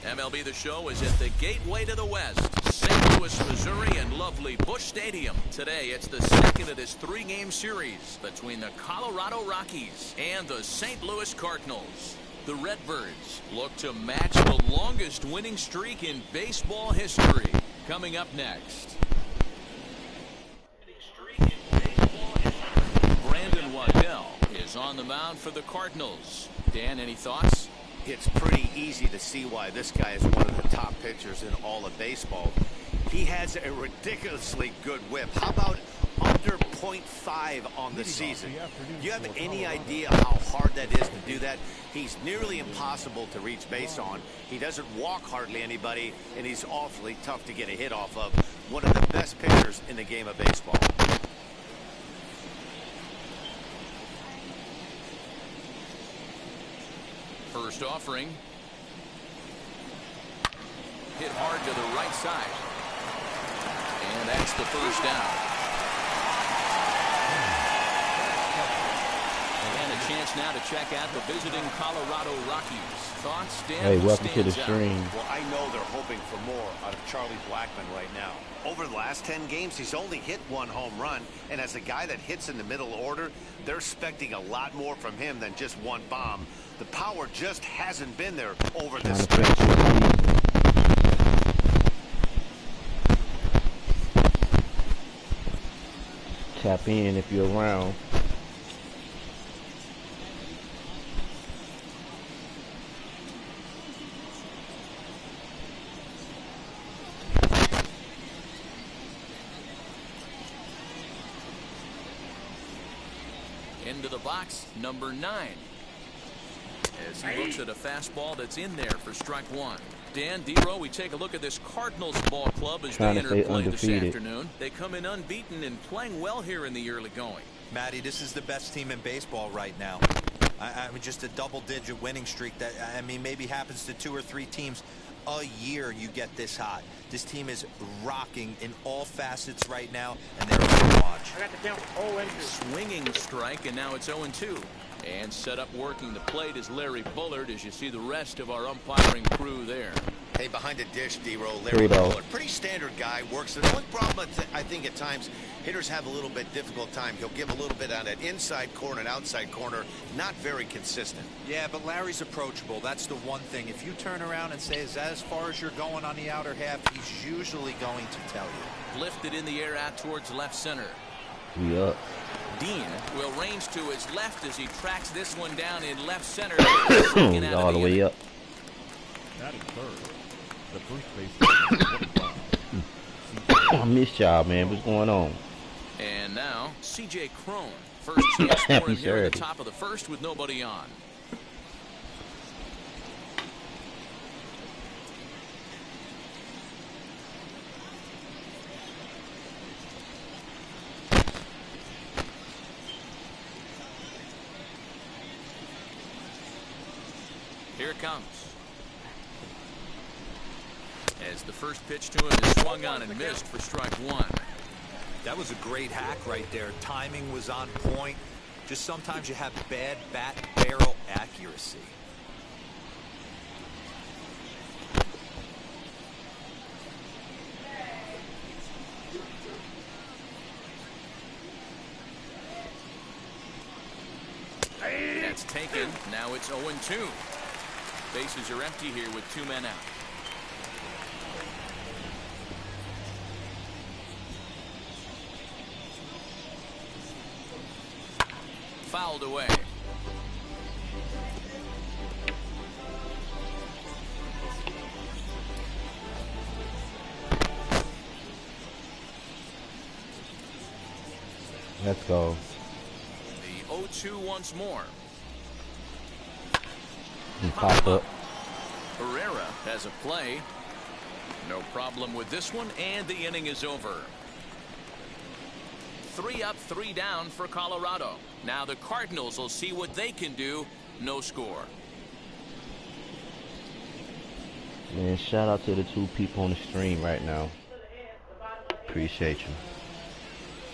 MLB The Show is at the gateway to the West, St. Louis, Missouri, and lovely Busch Stadium. Today, it's the second of this three-game series between the Colorado Rockies and the St. Louis Cardinals. The Redbirds look to match the longest winning streak in baseball history. Coming up next. Brandon Waddell is on the mound for the Cardinals. Dan, any thoughts? It's pretty easy to see why this guy is one of the top pitchers in all of baseball. He has a ridiculously good whip. How about under .5 on the season? Do you have any idea how hard that is to do that? He's nearly impossible to reach base on. He doesn't walk hardly anybody, and he's awfully tough to get a hit off of. One of the best pitchers in the game of baseball. First offering. Hit hard to the right side. And that's the first down. And a chance now to check out the visiting Colorado Rockies. Thoughts, Dan? Hey, welcome to the stream. Well, I know they're hoping for more out of Charlie Blackmon right now. Over the last 10 games, he's only hit one home run. And as a guy that hits in the middle order, they're expecting a lot more from him than just one bomb. The power just hasn't been there over this stretch. Tap in if you're around. Into the box, number 9. As he looks at a fastball that's in there for strike one. Dan, D-Row, we take a look at this Cardinals ball club as they enter play this afternoon. They come in unbeaten and playing well here in the early going. Matty, this is the best team in baseball right now. I mean, just a double-digit winning streak that, I mean, maybe happens to 2 or 3 teams a year you get this hot. This team is rocking in all facets right now, and they're fun to watch. I got the down 0-2. Swinging strike, and now it's 0-2. And set up working the plate is Larry Bullard as you see the rest of our umpiring crew there. Hey, behind the dish, D-Row, Larry Bullard. Pretty standard guy, works. The only problem I think at times hitters have a little bit difficult time. He'll give a little bit on that inside corner and outside corner. Not very consistent. Yeah, but Larry's approachable. That's the one thing. If you turn around and say, is that as far as you're going on the outer half, he's usually going to tell you. Lifted in the air out towards left center. We up. Dean will range to his left as he tracks this one down in left center. All the way up. That is third. The first base. I missed y'all, man. What's going on? And now C.J. Cron. First chance for him here at the top of the first with nobody on. Here it comes. As the first pitch to him is swung on and missed for strike one. That was a great hack right there. Timing was on point. Just sometimes you have bad bat barrel accuracy. That's taken. Now it's 0-2. Bases are empty here with 2 men out. Fouled away. Let's go. The 0-2 once more. Pop up. Herrera has a play. No problem with this one, and the inning is over. 3 up, 3 down for Colorado. Now the Cardinals will see what they can do. No score. Man, shout out to the 2 people on the stream right now. Appreciate you.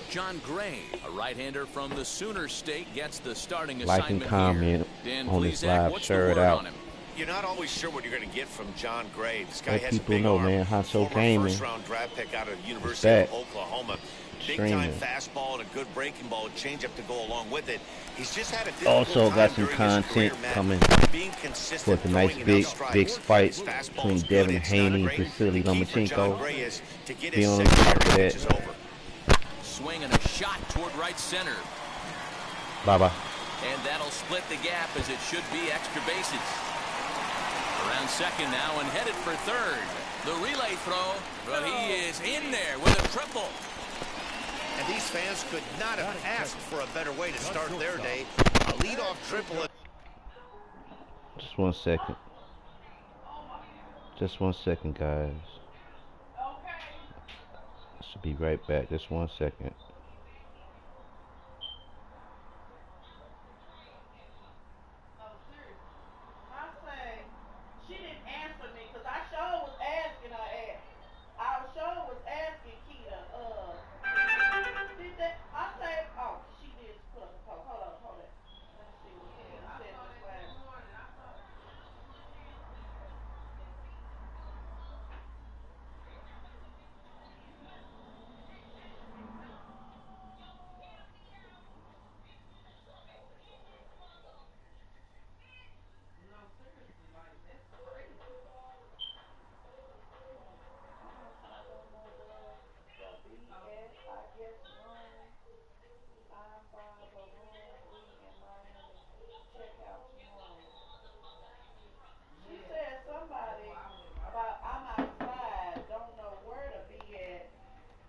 John Gray, a right-hander from the Sooner State, gets the starting like assignment and comment here. Dan on this Plesac, live. what's Share the it word out. on him? You're not always sure what you're going to get from John Gray. This guy Let has a people big know, arm. man. Honcho Former Gaming. first-round draft pick out of the University of Oklahoma. Big-time Streaming. fastball and a good breaking ball, changeup to go along with it. He's just had a Also difficult got time some during his career, content Matt, coming being for consistent, the nice throwing big enough strikes. big fight His fastball between is good, Devin it's not Haney and great. Vasily The key for John Lomachenko. Gray is to get Be his on top of secondary that. pitches over. Swing and a shot toward right center. Bye-bye. And that'll split the gap as it should be extra bases. Around second now and headed for third. The relay throw, but he is in there with a triple. And these fans could not have asked for a better way to start their day. A leadoff triple. Just 1 second. Just 1 second, guys. Should be right back. Just 1 second.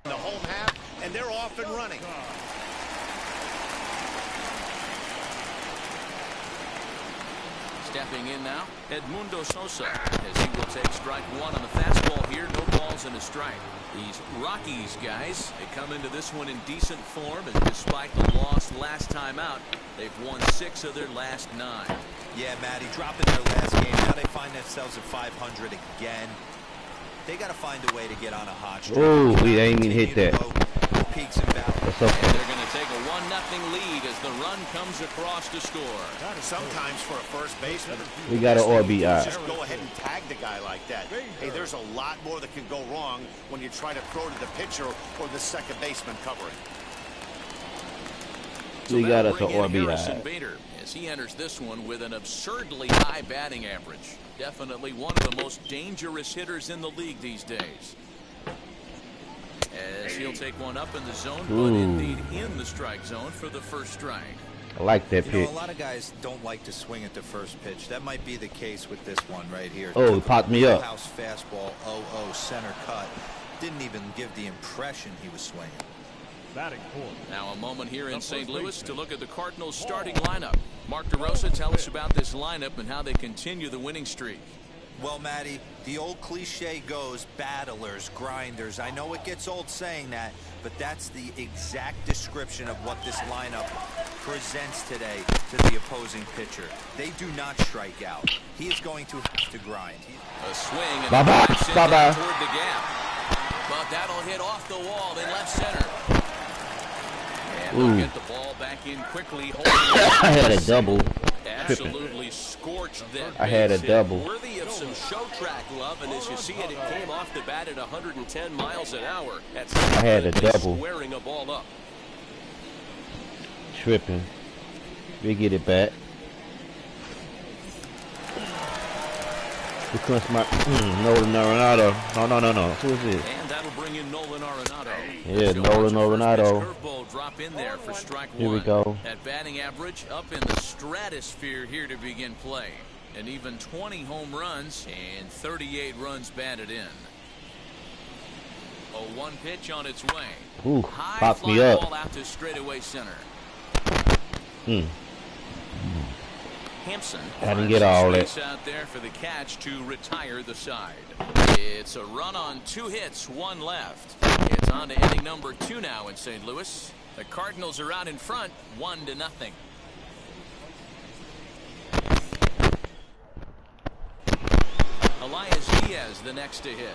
The home half, and they're off and running. Stepping in now, Edmundo Sosa, as he will take strike one on the fastball here. No balls and a strike. These Rockies guys, they come into this one in decent form, and despite the loss last time out, they've won 6 of their last 9. Yeah, Matty, dropping their last game. Now they find themselves at 500 again. They got to find a way to get on a hot streak. Oh, we ain't even hit that. Peaks and valleys. That's And okay. they're going to take a 1-0 lead as the run comes across to score. Sometimes for a first baseman, We got an RBI. just go ahead and tag the guy like that. Hey, there's a lot more that can go wrong when you try to throw to the pitcher or the second baseman covering. We got us an Bring in Harrison RBI. Bader as he enters this one with an absurdly high batting average. Definitely one of the most dangerous hitters in the league these days. As he'll take one up in the zone, but Ooh. indeed in the strike zone for the first strike. I like that You know, pitch. a lot of guys don't like to swing at the first pitch. That might be the case with this one right here. Oh, he popped me up. House fastball, 0-0 center cut. Didn't even give the impression he was swinging. Batting fourth. Now a moment here in St. Louis to look at the Cardinals starting lineup. Mark DeRosa, tell us about this lineup and how they continue the winning streak. Well, Matty, the old cliche goes, battlers, grinders. I know it gets old saying that, but that's the exact description of what this lineup presents today to the opposing pitcher. They do not strike out. He is going to have to grind. A swing and Bye-bye. drives it Bye-bye. down toward the gap. But that'll hit off the wall in left center. And they'll Ooh. get the ball back in quickly. I had a double. Absolutely scorched that I had a base hit. double. Worthy of some show track love, and as you see it, it came off the bat at 110 miles an hour. That's I had a double. squaring a ball up. Tripping. We get it back. Because my Nolan Arenado. No. Who is this? And that'll bring in Nolan Arenado. Yeah, So Nolan watch the Arenado. first pitch curveball drop in there for strike Here one. we go. That batting average up in the stratosphere here to begin play. And even 20 home runs and 38 runs batted in. A 1 pitch on its way. Ooh, High popped fly me up. ball out to straightaway center. Hampson I didn't get all that. space out there for the catch to retire the side. It's a run on 2 hits, 1 left. It's on to inning number 2 now in St. Louis. The Cardinals are out in front, 1-0. Elias Diaz the next to hit.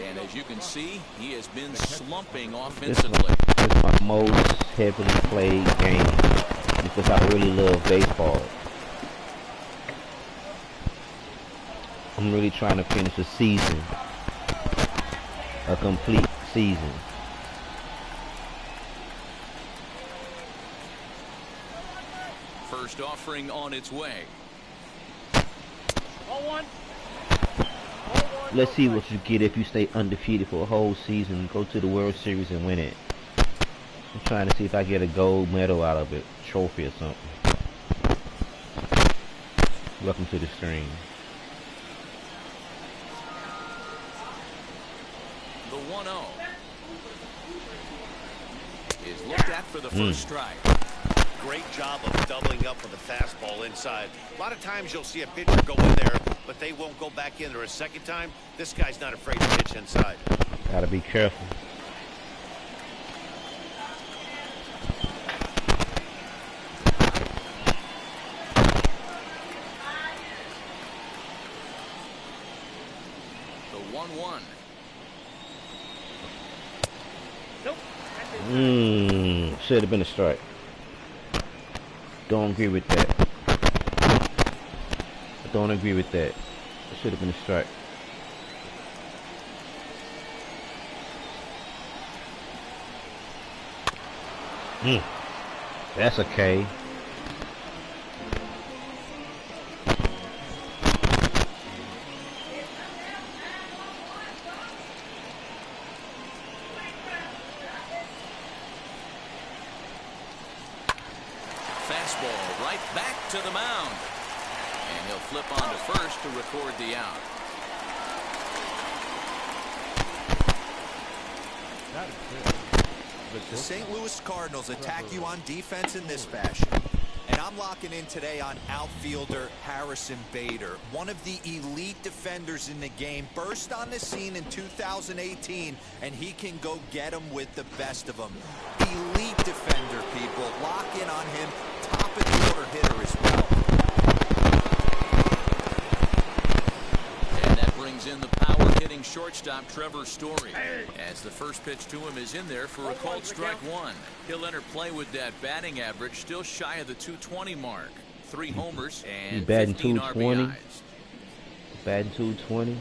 And as you can see, he has been slumping offensively. This is my most heavily played game because I really love baseball. I'm really trying to finish a season. A complete season. First offering on its way. Let's see what you get if you stay undefeated for a whole season, go to the World Series and win it. I'm trying to see if I get a gold medal out of it, trophy or something. Welcome to the stream. The 1-0 is looked at for the first strike. Great job of doubling up with the fastball inside. A lot of times you'll see a pitcher go in there, but they won't go back in there a second time. This guy's not afraid to pitch inside. Gotta be careful. The 1-1. Should have been a strike. Don't agree with that. I don't agree with that. It should have been a strike. That's okay. Fastball right back to the mound. And he'll flip on to first to record the out. That is it. The St. Louis Cardinals attack you on defense in this fashion. And I'm locking in today on outfielder Harrison Bader, one of the elite defenders in the game, burst on the scene in 2018, and he can go get them with the best of them. Elite defender, people. Lock in on him. Top of the order hitter as well. And that brings in the power-hitting shortstop Trevor Story. As the first pitch to him is in there for a called strike one. He'll enter play with that batting average still shy of the 220 mark. 3 homers and 15 RBIs. Batting 220.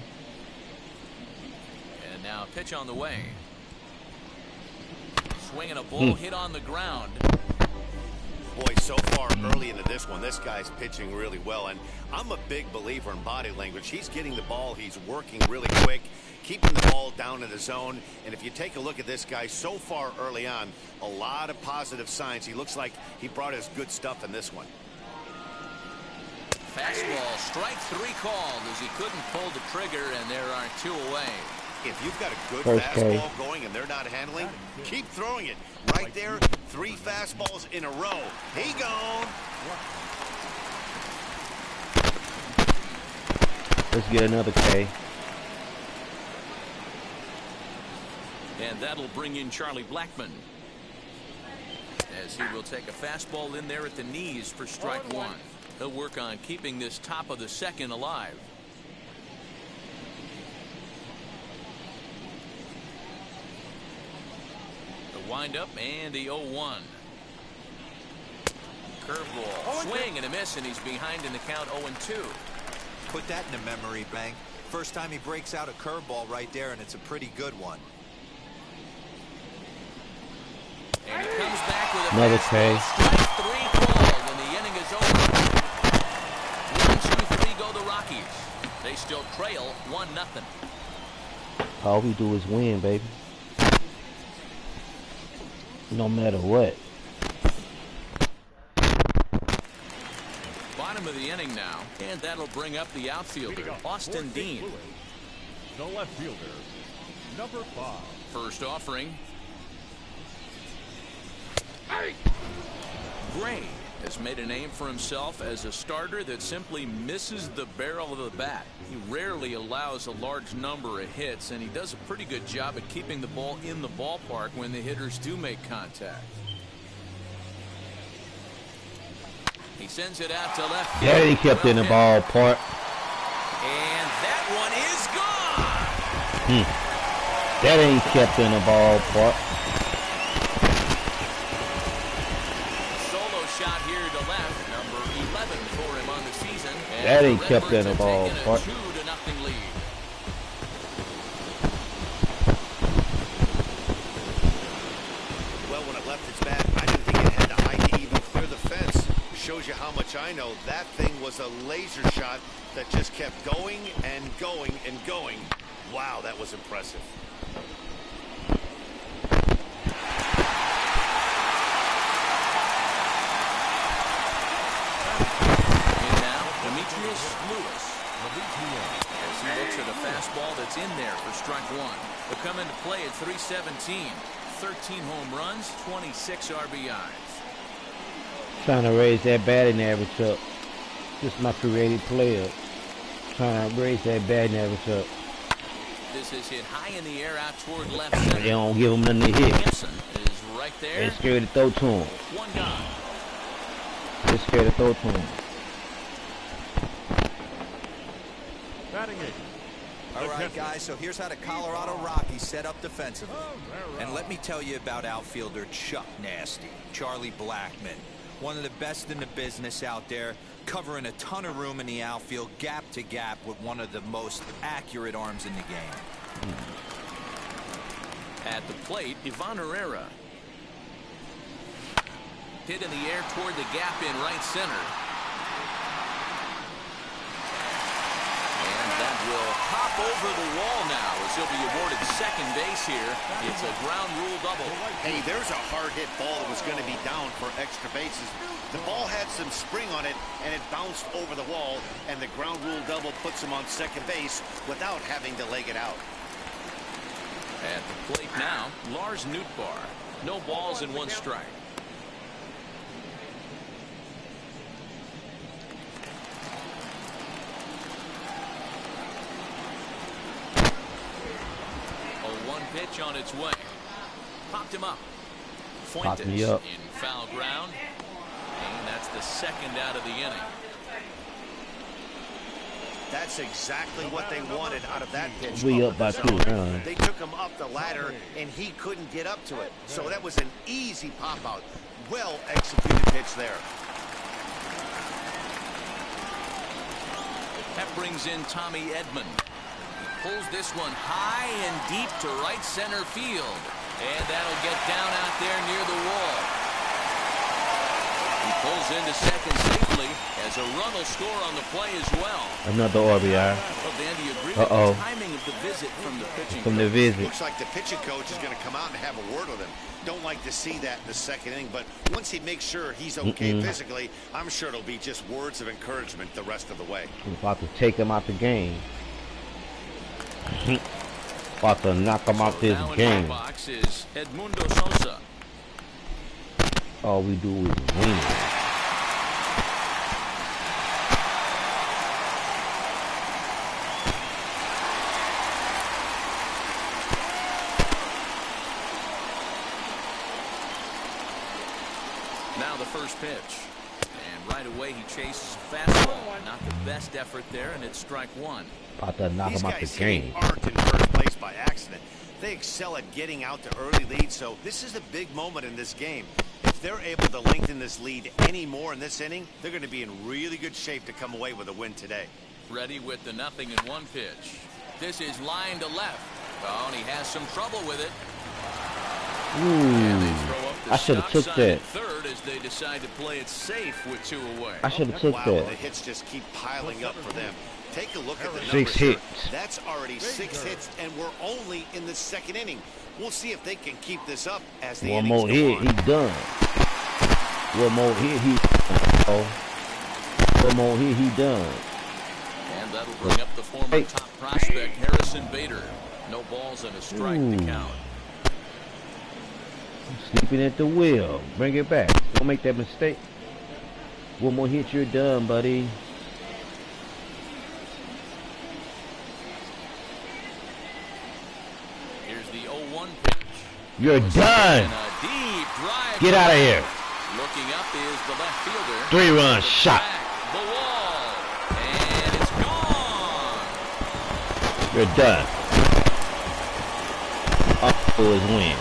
And now a pitch on the way. Swinging a ball hit on the ground. Boy, so far early into this one, this guy's pitching really well. And I'm a big believer in body language. He's getting the ball. He's working really quick, keeping the ball down in the zone. And if you take a look at this guy so far early on, a lot of positive signs. He looks like he brought his good stuff in this one. Fastball, strike 3 called as he couldn't pull the trigger, and there are 2 away. If you've got a good First fastball going and they're not handling, keep throwing it. Right there, 3 fastballs in a row. He gone. Let's get another K. And that'll bring in Charlie Blackmon, as he will take a fastball in there at the knees for strike 1. He'll work on keeping this top of the second alive. The windup and the 0-1. Curveball, swing and a miss, and he's behind in the count 0-2. Put that in a memory bank. First time he breaks out a curveball right there, and it's a pretty good one. And he comes back with a Another fastball. Strike 3 called, and the inning is over. 1-2-3 go the Rockies. They still trail 1-0. All we do is win, baby. No matter what. Bottom of the inning now, and that'll bring up the outfielder, Austin Dean. The left fielder, number 5. First offering. Gray has made a name for himself as a starter that simply misses the barrel of the bat. He rarely allows a large number of hits, and he does a pretty good job at keeping the ball in the ballpark when the hitters do make contact. He sends it out to left field. Yeah, he kept in the ballpark. And that one is gone. That ain't kept in the ballpark. Solo shot here to left, number 11 for him on the season. And That ain't the kept in Redbirds the have taken a ballpark. 2-0 I know, that thing was a laser shot that just kept going and going and going. Wow, that was impressive. As he looks at a fastball that's in there for strike one. He'll come into play at 317. 13 home runs, 26 RBIs. Trying to raise that batting average up. This is my creative player. Trying to raise that batting average up. This is hit high in the air out toward left center. They don't give him nothing to hit. Hampson is right there. They're scared to throw to him. One gone. They're scared to throw to him. Batting eight. All right, guys, so here's how the Colorado Rockies set up defensively. And let me tell you about outfielder Chuck Nasty, Charlie Blackmon. One of the best in the business out there, covering a ton of room in the outfield, gap to gap, with one of the most accurate arms in the game. At the plate, Ivan Herrera. Hit in the air toward the gap in right center. That will hop over the wall now as he'll be awarded second base here. It's a ground rule double. Hey, there's a hard hit ball that was going to be down for extra bases. The ball had some spring on it, and it bounced over the wall, and the ground rule double puts him on second base without having to leg it out. At the plate now, Lars Nootbaar. No balls and one strike. Pitch on its way. Popped him up. Fuentes in foul ground. And that's the second out of the inning. That's exactly what they wanted out of that pitch. We up by 2 runs. They took him up the ladder, and he couldn't get up to it. So that was an easy pop-out. Well executed pitch there. That brings in Tommy Edman. Pulls this one high and deep to right center field. And that'll get down out there near the wall. He pulls into second safely as a run will score on the play as well. Another RBI. Well, Dan, do you agree with the timing of the visit from the pitching coach? Looks like the pitching coach is going to come out and have a word with him. Don't like to see that in the second inning, but once he makes sure he's okay physically, I'm sure it'll be just words of encouragement the rest of the way. I'm about to take him out the game. About to knock him out this game. Box is Edmundo Sosa. All we do is win. Now the first pitch. And right away he chases a fastball. Not the best effort there, and it's strike one. About to knock him out the game. Aren't in first place by accident. They excel at getting out to early leads, so this is a big moment in this game. If they're able to lengthen this lead any more in this inning, they're going to be in really good shape to come away with a win today. Ready with the 0-1 pitch. This is line to left. Oh, and he has some trouble with it. Ooh, I should have took that. Third as they decide to play it safe with 2 away. I should have took that. The hits just keep piling up for them. Take a look at the numbers. 6 hits. That's already 6 hits, and we're only in the second inning. We'll see if they can keep this up as the One innings more go hit, on. he done. One more hit, he. One more hit, he done. And that'll bring up the former top prospect Harrison Bader. No balls and a strike to count. Sleeping at the wheel. Bring it back. Don't make that mistake. One more hit, you're done, buddy. Here's the 0-1 pitch. You're done. And a deep drive. Get out of here. Looking up is the left fielder. 3-run shot. The wall. And it's gone. You're done. Up for his win.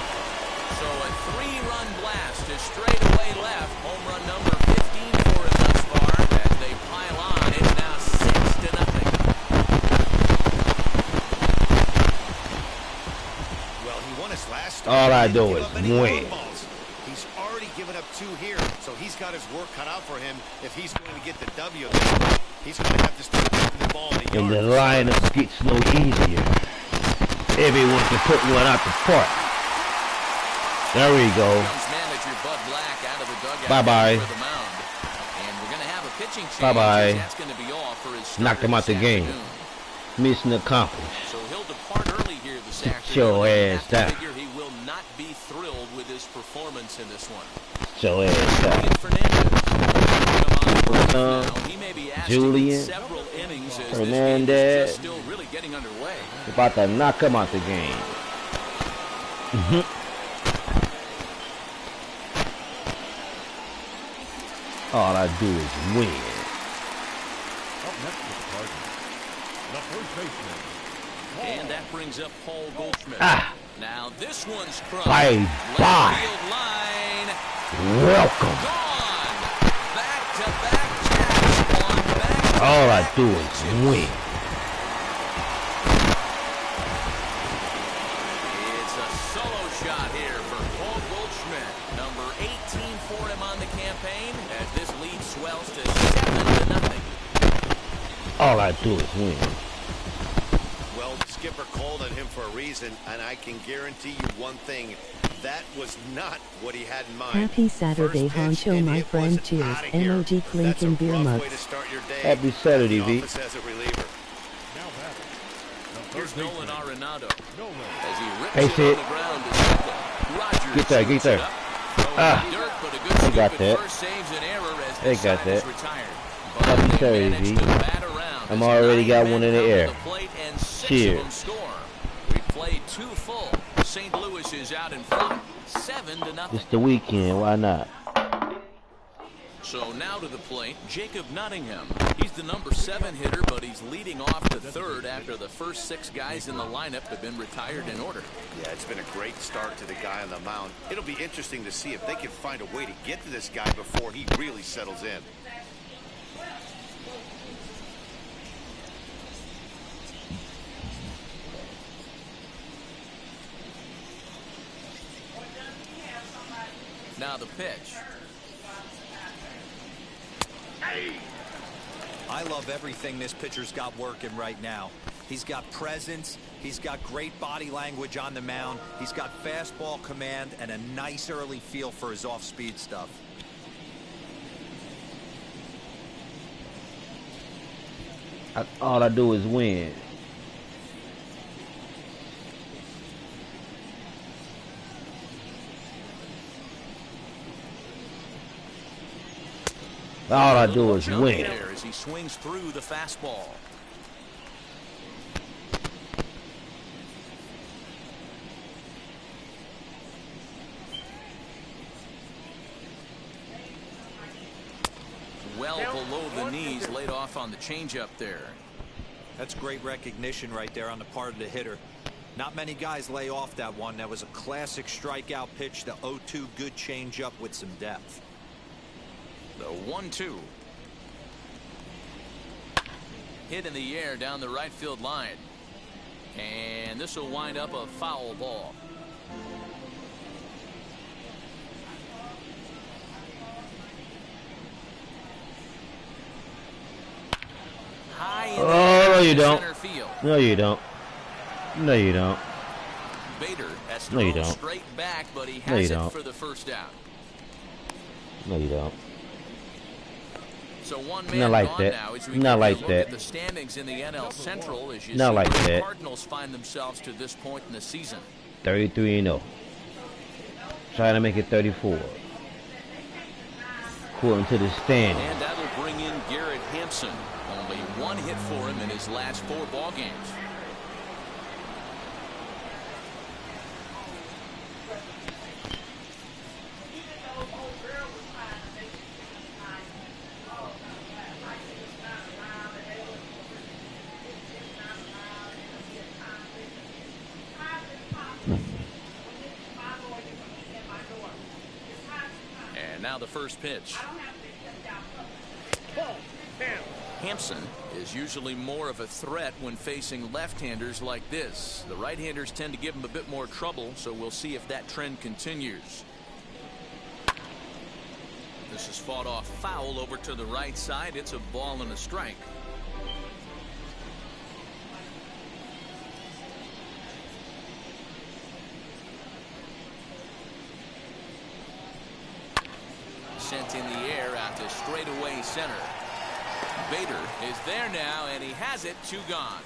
So a 3-run blast to straightaway left. Home run number 15 for him thus far. As they pile on, it's now 6-0. Well, he won his last. All I do is win. He's already given up 2 here, So he's got his work cut out for him if he's going to get the W. He's going to have to start putting the ball in the And yard. the lineup gets no easier. Everyone can put one out the park. There we go. Manager Bud Black out of the dugout. Bye-bye. For the mound. And we're going to have a pitching change. Bye-bye. That's going to be all for his Knocked him out the game. Mission accomplished. So he'll depart early here this Get afternoon. your ass down. Figure he will not be thrilled with his performance in this one. Your ass down. Julian Fernandez. Come on, now. He may be asked to Julian get several innings as Fernandez. this game is just still really getting underway. About to knock him out the game. All I do is win. Up next is the Cardinals. The first baseman. And that brings up Paul Goldschmidt. Now this one's crushed. Bye bye. Left field line. Welcome. Gone. Back-to-back jacks on back-to-back All I do is win. It's a solo shot here for Paul Goldschmidt. Number 18 for him on the campaign as this lead swells to 7-0. All I do is win. Well, the skipper called on him for a reason, and I can guarantee you one thing. That was not what he had in mind. Happy Saturday, First pitch, Honcho, and my it friend. was Cheers. outta here. Emoji That's Clinton a beer rough mug. way to start your day. Happy Saturday, The V. office has a reliever. Now batting. The Here's third Nolan baseman. Arenado Nolan. as he rips Hey, it Sid. on the ground to second. Rogers Get there, get scoops it there. up. Throwing dirt, but a good scoop got at that. first saves an error as They this got side is that. retired. Happy But they Saturday, managed V. to bat around I'm as already 9 got men one in the come to air. the plate and 6 Cheers. of them score. We played 2 full. St. Louis is out in front, 7-0. It's the weekend. Why not? So now to the plate, Jacob Nottingham. He's the number 7 hitter, but he's leading off to third after the first 6 guys in the lineup have been retired in order. Yeah, it's been a great start to the guy on the mound. It'll be interesting to see if they can find a way to get to this guy before he really settles in. Now the pitch. I love everything this pitcher's got working right now. He's got presence. He's got great body language on the mound. He's got fastball command and a nice early feel for his off-speed stuff. All I do is win. All I do is Jump win. there as he swings through the fastball. Well below the knees, laid off on the changeup there. That's great recognition right there on the part of the hitter. Not many guys lay off that one. That was a classic strikeout pitch. The 0-2 good changeup with some depth. The 1-2. Hit in the air down the right field line. And this will wind up a foul ball. High in the Oh, air you to don't. center field. No, you don't. No, you don't. Bader has No, you thrown don't. straight back, but he No, you has it don't. for the first out. No, you don't. So one man Not like gone that. now as we Not take like a look that. at the standings in the NL Central as you Not see like where the that. Cardinals find themselves to this point in the season. 33-0. Trying to make it 34. According to the standings. And that'll bring in Garrett Hampson. Only 1 hit for him in his last 4 ball games. And now the first pitch. Hampson is usually more of a threat when facing left-handers like this. The right-handers tend to give him a bit more trouble, so we'll see if that trend continues. This is fought off foul over to the right side. It's a ball and a strike. Sent in the air out to straightaway center. Bader is there now, and he has it. 2 gone.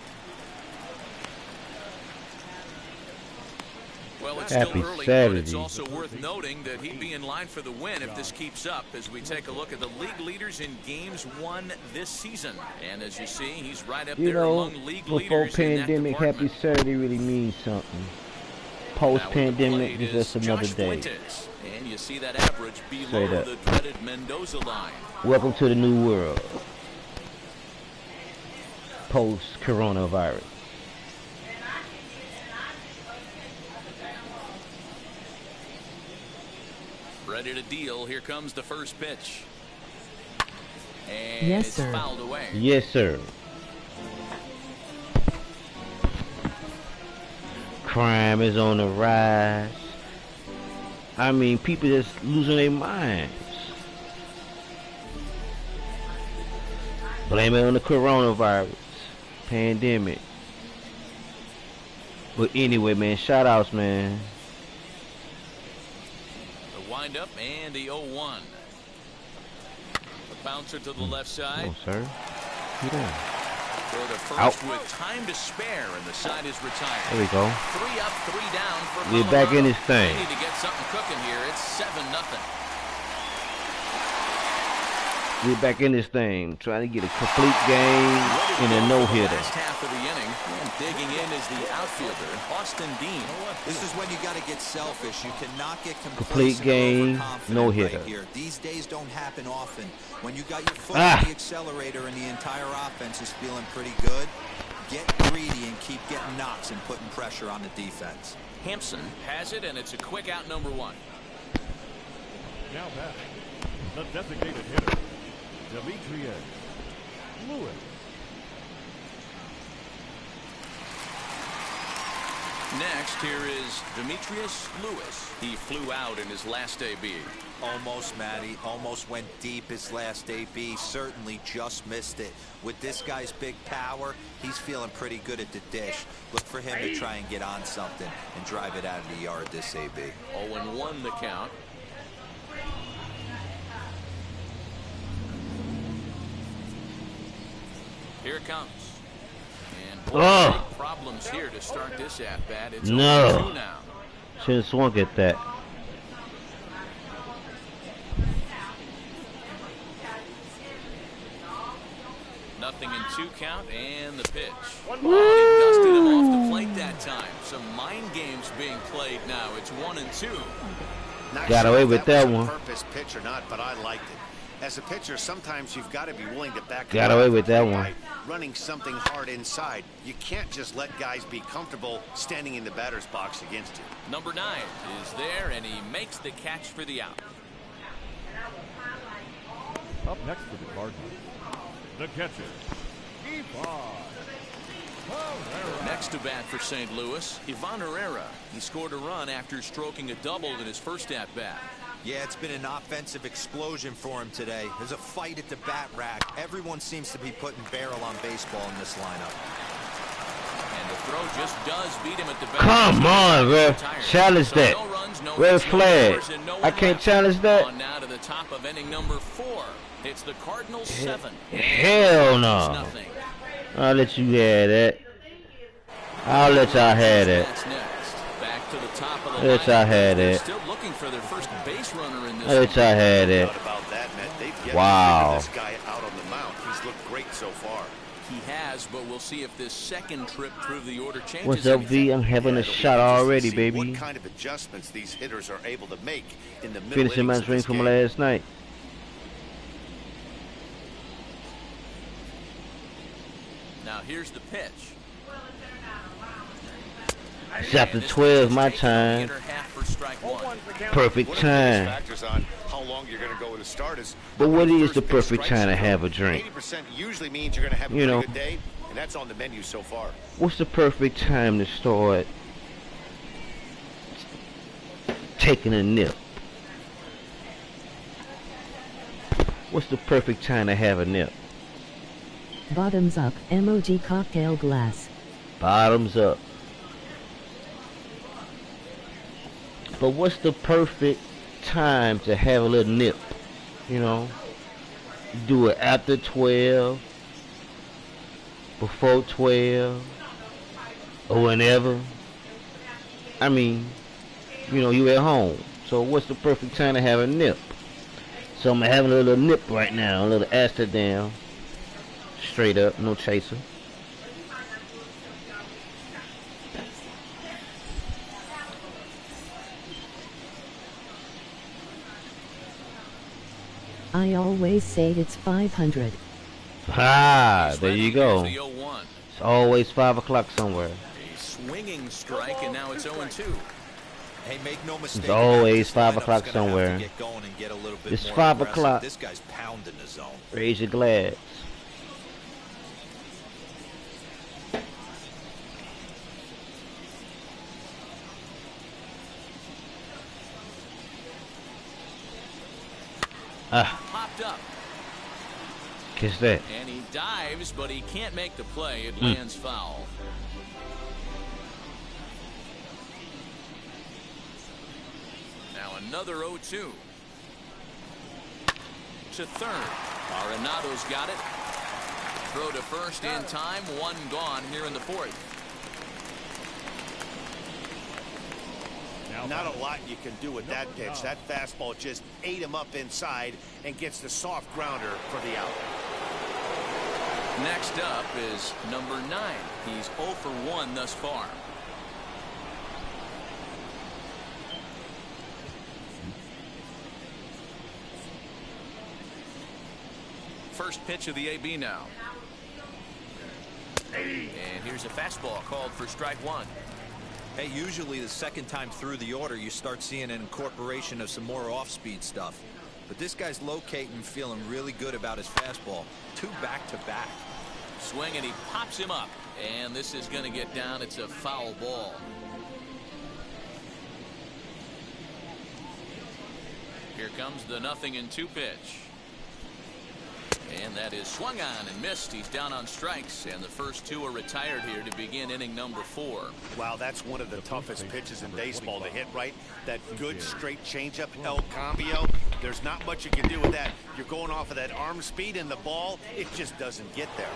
Well, it's Happy still early, Saturday. but it's also worth noting that he'd be in line for the win if this keeps up as we take a look at the league leaders in games won this season. And as you see, he's right up You there know, among league before leaders in that pandemic, Happy department. Saturday really means something. Now with the Post-pandemic plate is just another Josh day. Fuentes. And you see that average Straight below up. the dreaded Mendoza line. Welcome to the new world. Post-coronavirus. Ready to deal. Here comes the first pitch. And Yes, it's sir. fouled away. Yes, sir. Crime is on the rise. I mean, people just losing their minds. Blame it on the coronavirus pandemic. But anyway, man, shout outs, man. The windup and the 0-1. The bouncer to the left side. Oh, sir. Get down. For the first Out. with time to spare, and the side is retired. There we go. 3 up, 3 down for We're back in Colorado. this thing. They need to get something cooking here. It's 7-0. We're back in this thing, trying to get a complete game in a no-hitter. Last half of the inning, and digging in is the outfielder, Austin Dean. This is when you got to get selfish. You cannot get Complete complacent or game, overconfident no hitter. right here. These days don't happen often. When you got your foot Ah. on the accelerator and the entire offense is feeling pretty good, get greedy and keep getting knocks and putting pressure on the defense. Hampson has it, and it's a quick out, number 1. Now batting, the designated hitter, Demetrius Lewis. Next, here is Demetrius Lewis. He flew out in his last AB. Almost, Matty. Almost went deep his last AB. Certainly just missed it. With this guy's big power, he's feeling pretty good at the dish. Look for him to try and get on something and drive it out of the yard this AB. 0-1 the count. Here it comes. And boy, big problems here to start this at-bat. It's No. 0-2 now. Should've swung at that. Nothing in 2 count, and the pitch. Oh, he dusted him off the plate that time. Some mind games being played now. It's 1-2. Not Got sure away if with that that was one. a purpose pitch or not, but I liked it. As a pitcher, sometimes you've got to be willing to back Got it away up with that by one. running something hard inside. You can't just let guys be comfortable standing in the batter's box against you. Number 9 is there, and he makes the catch for the out. Up next for the Cardinals, the catcher, Ivan Herrera. Next to bat for St. Louis, Ivan Herrera. He scored a run after stroking a double in his first at-bat. Yeah, it's been an offensive explosion for him today. There's a fight at the bat rack. Everyone seems to be putting barrel on baseball in this lineup. And the throw just does beat him at the bat. Come on, ref. Challenge So that. no runs, no Red hits, no flag. errors, and no I one can't left. challenge that. On now to the top of inning number 4. It's the Cardinals 7. Hell no. Nothing. I'll let you have that. I'll let y'all have that. That's next. Back to the top of the Let y'all have They're that. still looking for their first base runner in this I'll let y'all have No that. doubt about that, man. They've yet Wow. to figure this guy out on the mound. He's looked great so far. He has, but we'll see if this second trip through the order changes. What's up, anything. V? I'm having a It'll be shot interesting to already, see baby. What kind of adjustments these hitters are able to make in the middle Finishing my innings of drink this from game. last night. Now here's the pitch. It's after And this 12 pitch my is taken on the time. inner half for strike 1. Perfect One of the biggest time. factors on how long you're going to go with a start is But what how many is the first perfect pitch time to strikes you have throw. a drink? 80% usually means you're going to have a You pretty know. good day, and that's on the menu so far. What's the perfect time to start taking a nip? What's the perfect time to have a nip? Bottoms up, emoji cocktail glass. Bottoms up. But what's the perfect time to have a little nip? You know, do it after 12, before 12, or whenever. I mean, you at home. So what's the perfect time to have a nip? So I'm having a little nip right now, a little Amsterdam. Straight up, no chaser. I always say it's 500. Ah, there you go. The 0-1. It's always 5 o'clock somewhere. A swinging strike, and now it's 0-2. Hey, make no mistake. It's always this 5 lineup's o'clock gonna somewhere. have to get going and get a little bit It's more 5 aggressive. o'clock. This guy's pounding the zone. Raise your glass. Popped up. Kiss that. And he dives, but he can't make the play. It lands foul. Now another 0-2. To third. Arenado's got it. Throw to first in time. One gone here in the fourth. Not a lot you can do with that pitch. That fastball just ate him up inside and gets the soft grounder for the out. Next up is number 9. He's 0 for 1 thus far. First pitch of the AB now. And here's a fastball called for strike 1. Hey, usually the second time through the order, you start seeing an incorporation of some more off-speed stuff. But this guy's locating, feeling really good about his fastball. 2 back-to-back. Swing, and he pops him up. And this is going to get down. It's a foul ball. Here comes the 0-2 pitch. And that is swung on and missed. He's down on strikes, and the first 2 are retired here to begin inning number 4. Wow, that's one of the toughest pitches in baseball to hit, right? That good straight changeup, El Cambio. There's not much you can do with that. You're going off of that arm speed, and the ball, it just doesn't get there.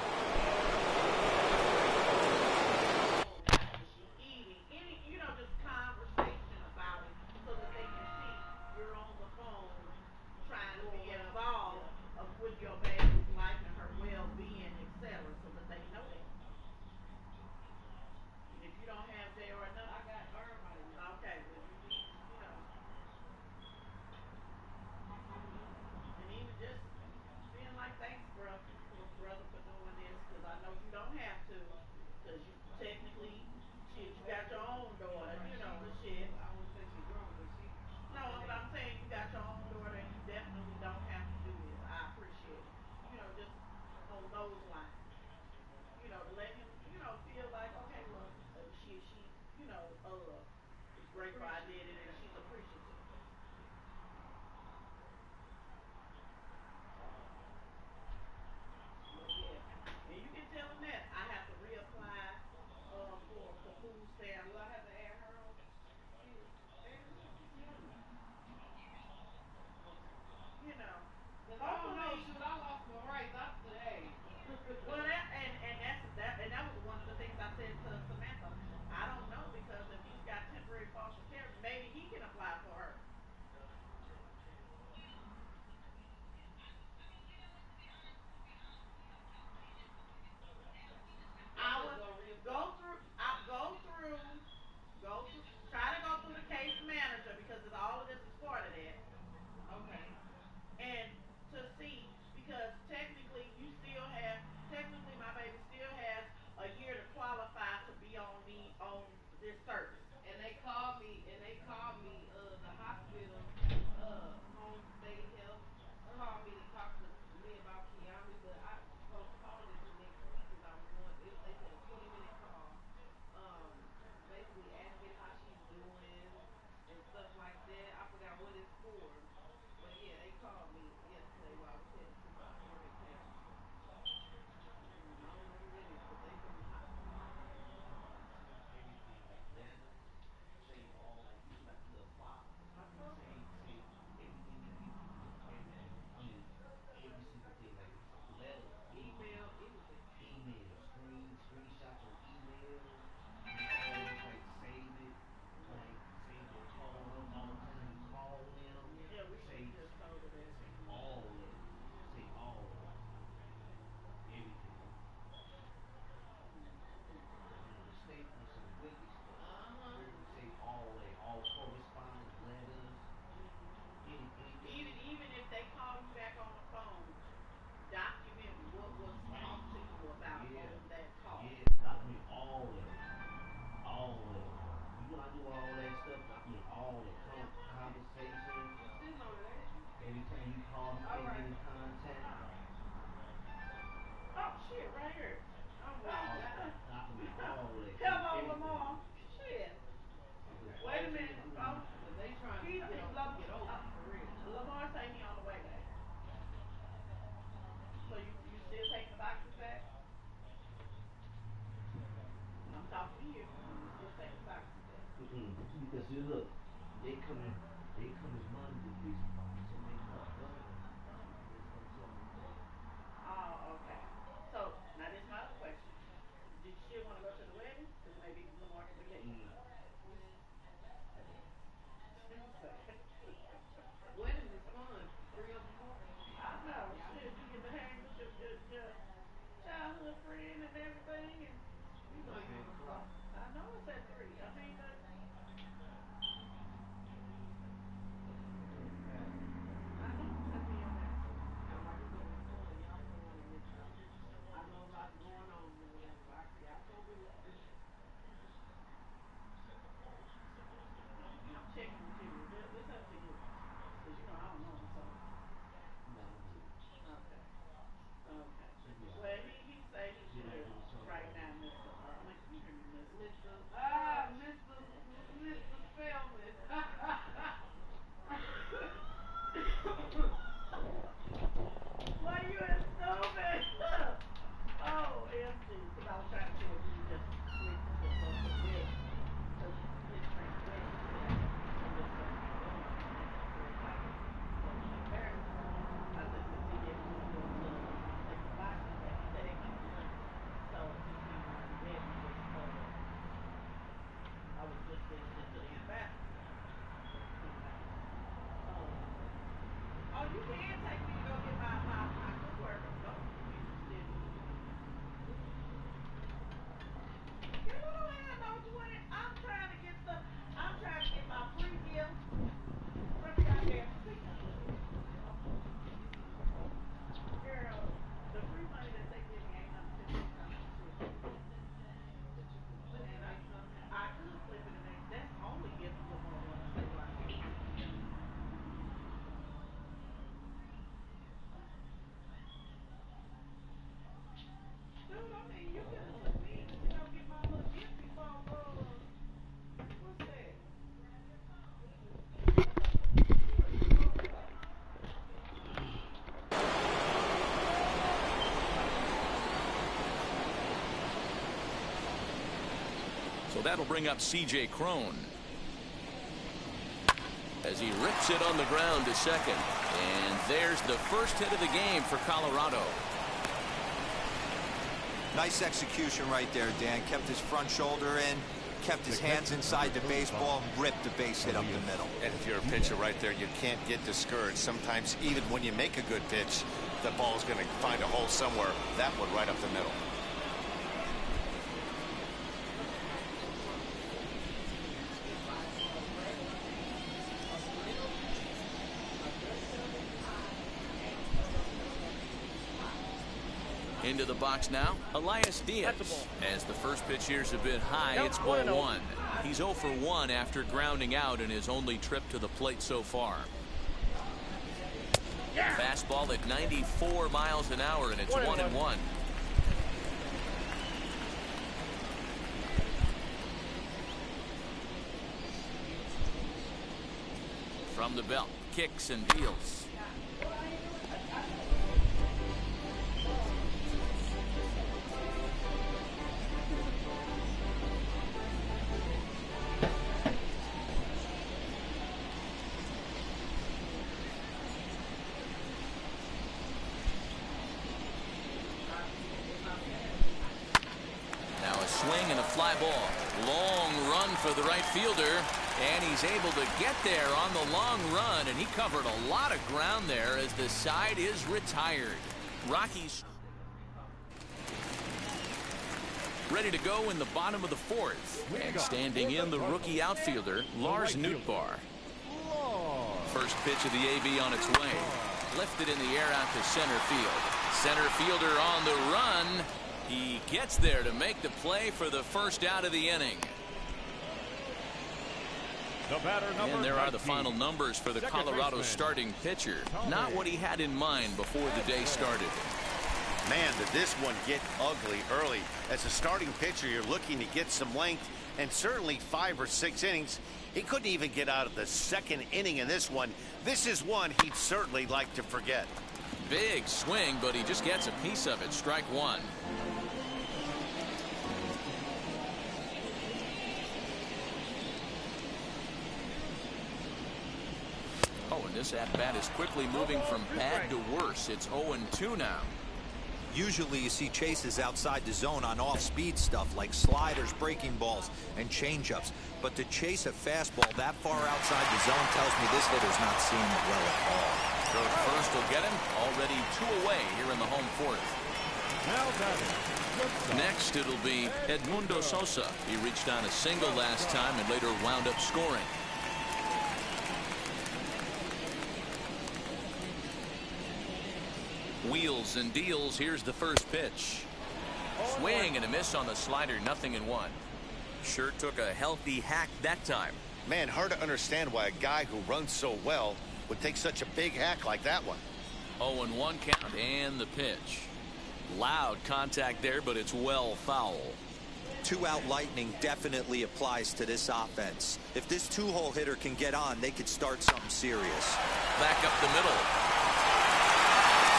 Cause you look, they coming Monday. These so they not going. Oh, okay. So now this is my other question. Did you still want to go to the wedding? Because maybe Lamar can forget you. Wedding is fun. 3 of them more. I know. Shit, you get to hang with your childhood friend and everything, and you You know know you you. on the clock. I know it's at 3. I mean, but I know it's at the end there. Act like it's gonna be fun. Y'all ain't gonna want to miss it. I know lots going on or whatever, but y'all gonna do it. I'm checking with you. It's up to you. Because you know I don't know, so. Okay. Okay. Well, he say he should right now, Mr. You hear me, Mr. Mr. Spellman. Why you is stupid? Oh, MG. Because I was trying to see if you just switch the wedding. Because his friend's wedding today. So Mr. It's like embarrassing. I said, since he didn't want to do a little different boxing, but he said they come to lunch. So since he wanted to be ready, he was, I was just listening to the ambassador. What he come about. Oh, you can take me to go get my cookware from Gulf if you still need to. Girl, I don't have no 20. I'm trying to get my free gift from the goddamn casino. Girl, the free money that they give me ain't nothing $15 shit. But you can flip And and make something I happen. could flip it and that's only if Lamar wanna stay right here. Dude, I mean you could have took me, get my little gift before what's that? So that'll bring up C.J. Cron as he rips it on the ground to second. And there's the first hit of the game for Colorado. Nice execution right there, Dan. Kept his front shoulder in, kept his hands inside the baseball, and ripped the base hit up the middle. And if you're a pitcher right there, you can't get discouraged. Sometimes even when you make a good pitch, the ball's going to find a hole somewhere. That one right up the middle. Into the box now, Elias Diaz. As the first pitch here's a bit high, it's ball 1. He's 0 for 1 after grounding out in his only trip to the plate so far. Fastball at 94 miles an hour, and it's 1-1. From the belt, kicks and deals. Now a swing and a fly ball. Long run for the right fielder. And he's able to get there on the long run. And he covered a lot of ground there as the side is retired. Rockies ready to go in the bottom of the 4th. And standing in the rookie outfielder, Lars Nootbaar. First pitch of the AB on its way. Lifted in the air out to center field. Center fielder on the run. He gets there to make the play for the first out of the inning. And there are the final numbers for the Colorado starting pitcher. Not what he had in mind before the day started. Man, did this one get ugly early. As a starting pitcher, you're looking to get some length, and certainly 5 or 6 innings. He couldn't even get out of the second inning in this one. This is one he'd certainly like to forget. Big swing, but he just gets a piece of it. Strike 1. This at-bat is quickly moving from bad to worse. It's 0-2 now. Usually you see chases outside the zone on off-speed stuff like sliders, breaking balls, and changeups. But to chase a fastball that far outside the zone tells me this hitter's not seeing it well at all. Throw to first will get him. Already 2 away here in the home fourth. Next, it'll be Edmundo Sosa. He reached on a single last time and later wound up scoring. Wheels and deals. Here's the first pitch. Swing and a miss on the slider. 0-1. Sure took a healthy hack that time. Man, hard to understand why a guy who runs so well would take such a big hack like that one. 0-1 count and the pitch. Loud contact there, but it's well foul. 2-out lightning definitely applies to this offense. If this 2-hole hitter can get on, they could start something serious. Back up the middle.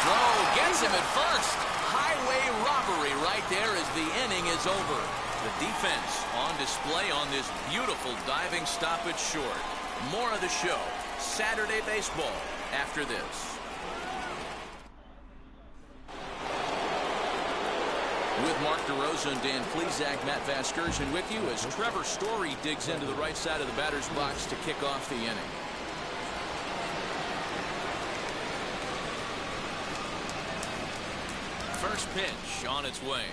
Throw gets him at first. Highway robbery right there as the inning is over. The defense on display on this beautiful diving stoppage short. More of the show. Saturday baseball after this. With Mark DeRosa and Dan Plesac, Matt Vasgersian with you as Trevor Story digs into the right side of the batter's box to kick off the inning. First pitch on its way.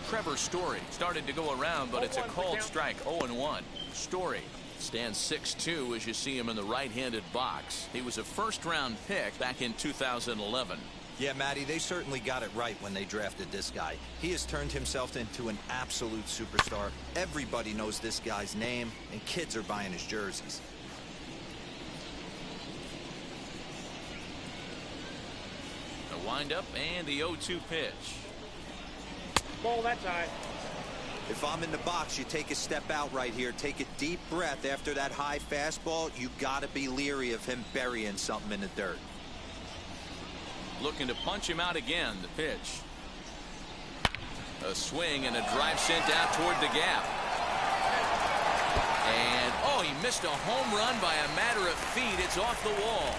Trevor Story started to go around, but it's a called strike. 0-1. Story stands 6'2" as you see him in the right-handed box. He was a first-round pick back in 2011. Yeah, Matty, they certainly got it right when they drafted this guy. He has turned himself into an absolute superstar. Everybody knows this guy's name, and kids are buying his jerseys. The windup and the 0-2 pitch. Ball that time. If I'm in the box, you take a step out right here. Take a deep breath after that high fastball. You got to be leery of him burying something in the dirt. Looking to punch him out again. The pitch. A swing and a drive sent out toward the gap. And, oh, he missed a home run by a matter of feet. It's off the wall.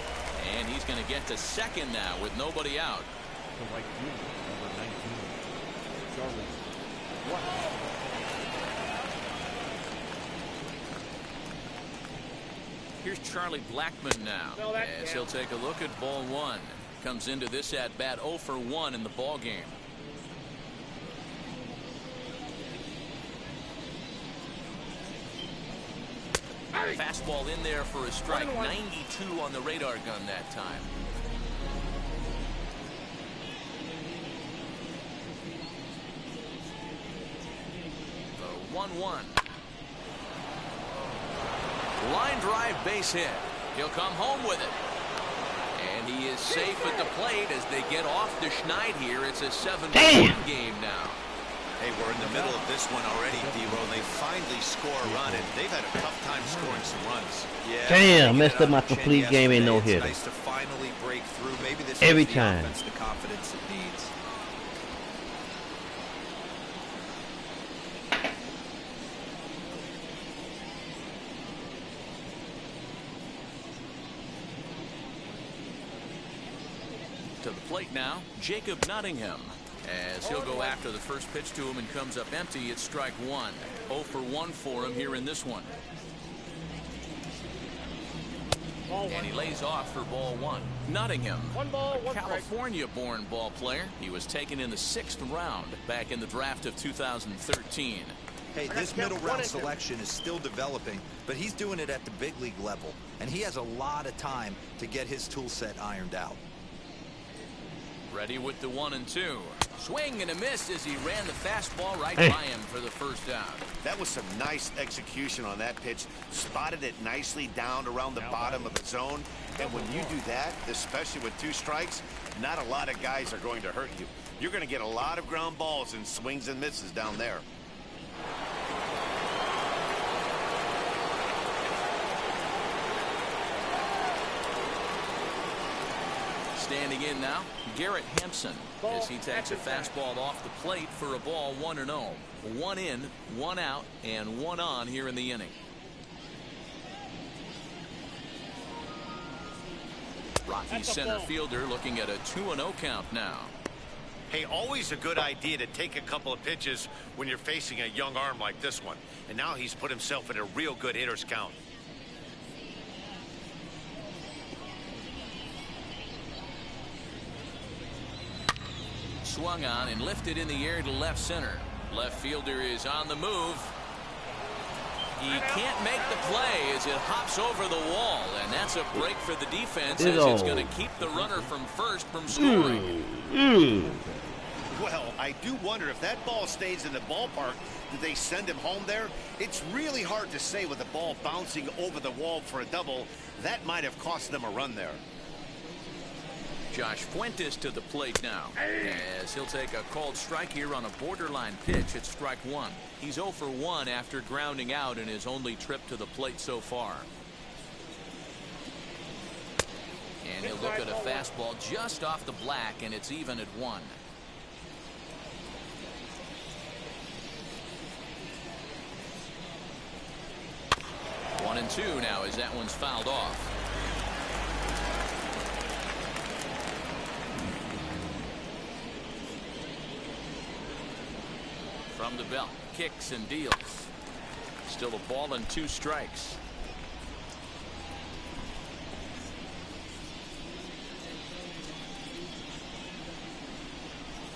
And he's going to get to second now with nobody out. The right fielder, number 19, Charlie. Here's Charlie Blackmon now as he'll take a look at ball one. Comes into this at bat 0 for 1 in the ball game. Fastball in there for a strike. 92 on the radar gun that time. The 1-1. Line drive base hit. He'll come home with it. And he is safe at the plate as they get off the Schneid here. It's a 7-1 game now. Hey, we're in the middle of this one already, D-Ro. They finally score a run, and they've had a tough time scoring some runs. Yeah, damn, messed up my complete game and no hitter. Nice to finally break through. Maybe this every gives the time. offense the confidence it needs. To the plate now, Jacob Nottingham. As he'll go after the first pitch to him and comes up empty. It's strike one. 0 for 1 for him here in this one. And he lays off for ball one. Nottingham, a California-born ball player. He was taken in the 6th round back in the draft of 2013. Hey, this middle round selection is still developing, but he's doing it at the big league level, and he has a lot of time to get his tool set ironed out. Ready with the 1-2. Swing and a miss as he ran the fastball right by him for the first out. That was some nice execution on that pitch. Spotted it nicely down around the bottom of the zone. And when you do that, especially with 2 strikes, not a lot of guys are going to hurt you. You're going to get a lot of ground balls and swings and misses down there. Standing in now, Garrett Hampson, as he takes a fastball off the plate for a ball 1-0. 1 in, 1 out, and 1 on here in the inning. Rockies center fielder looking at a 2-0 count now. Hey, always a good idea to take a couple of pitches when you're facing a young arm like this one. And now he's put himself in a real good hitter's count. Swung on and lifted in the air to left center. Left fielder is on the move. He can't make the play as it hops over the wall, and that's a break for the defense as it's going to keep the runner from first from scoring. Well, I do wonder if that ball stays in the ballpark, do they send him home there? It's really hard to say with the ball bouncing over the wall for a double. That might have cost them a run there. Josh Fuentes to the plate now, as he'll take a called strike here on a borderline pitch at strike one. He's 0 for 1 after grounding out in his only trip to the plate so far. And he'll look at a fastball just off the black, and it's even at 1. One and 2 now as that one's fouled off. From the belt, kicks and deals. Still a ball and 2 strikes.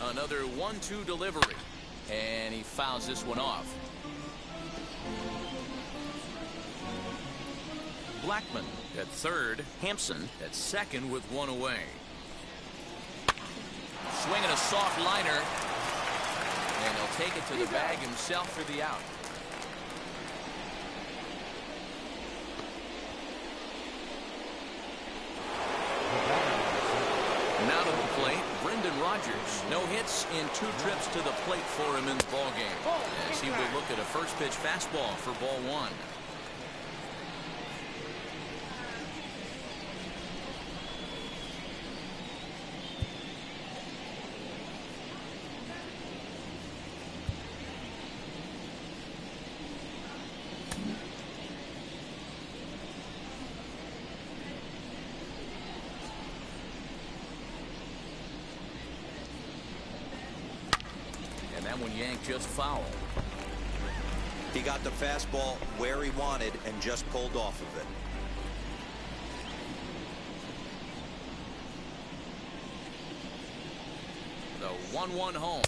Another 1-2 delivery, and he fouls this one off. Blackman at third, Hampson at second with 1 away. Swinging a soft liner. And he'll take it to the bag himself for the out. Now to the plate, Brendan Rodgers. No hits in 2 trips to the plate for him in the ballgame, as he will look at a first pitch fastball for ball 1. One yanked just foul. He got the fastball where he wanted and just pulled off of it. The 1-1 home.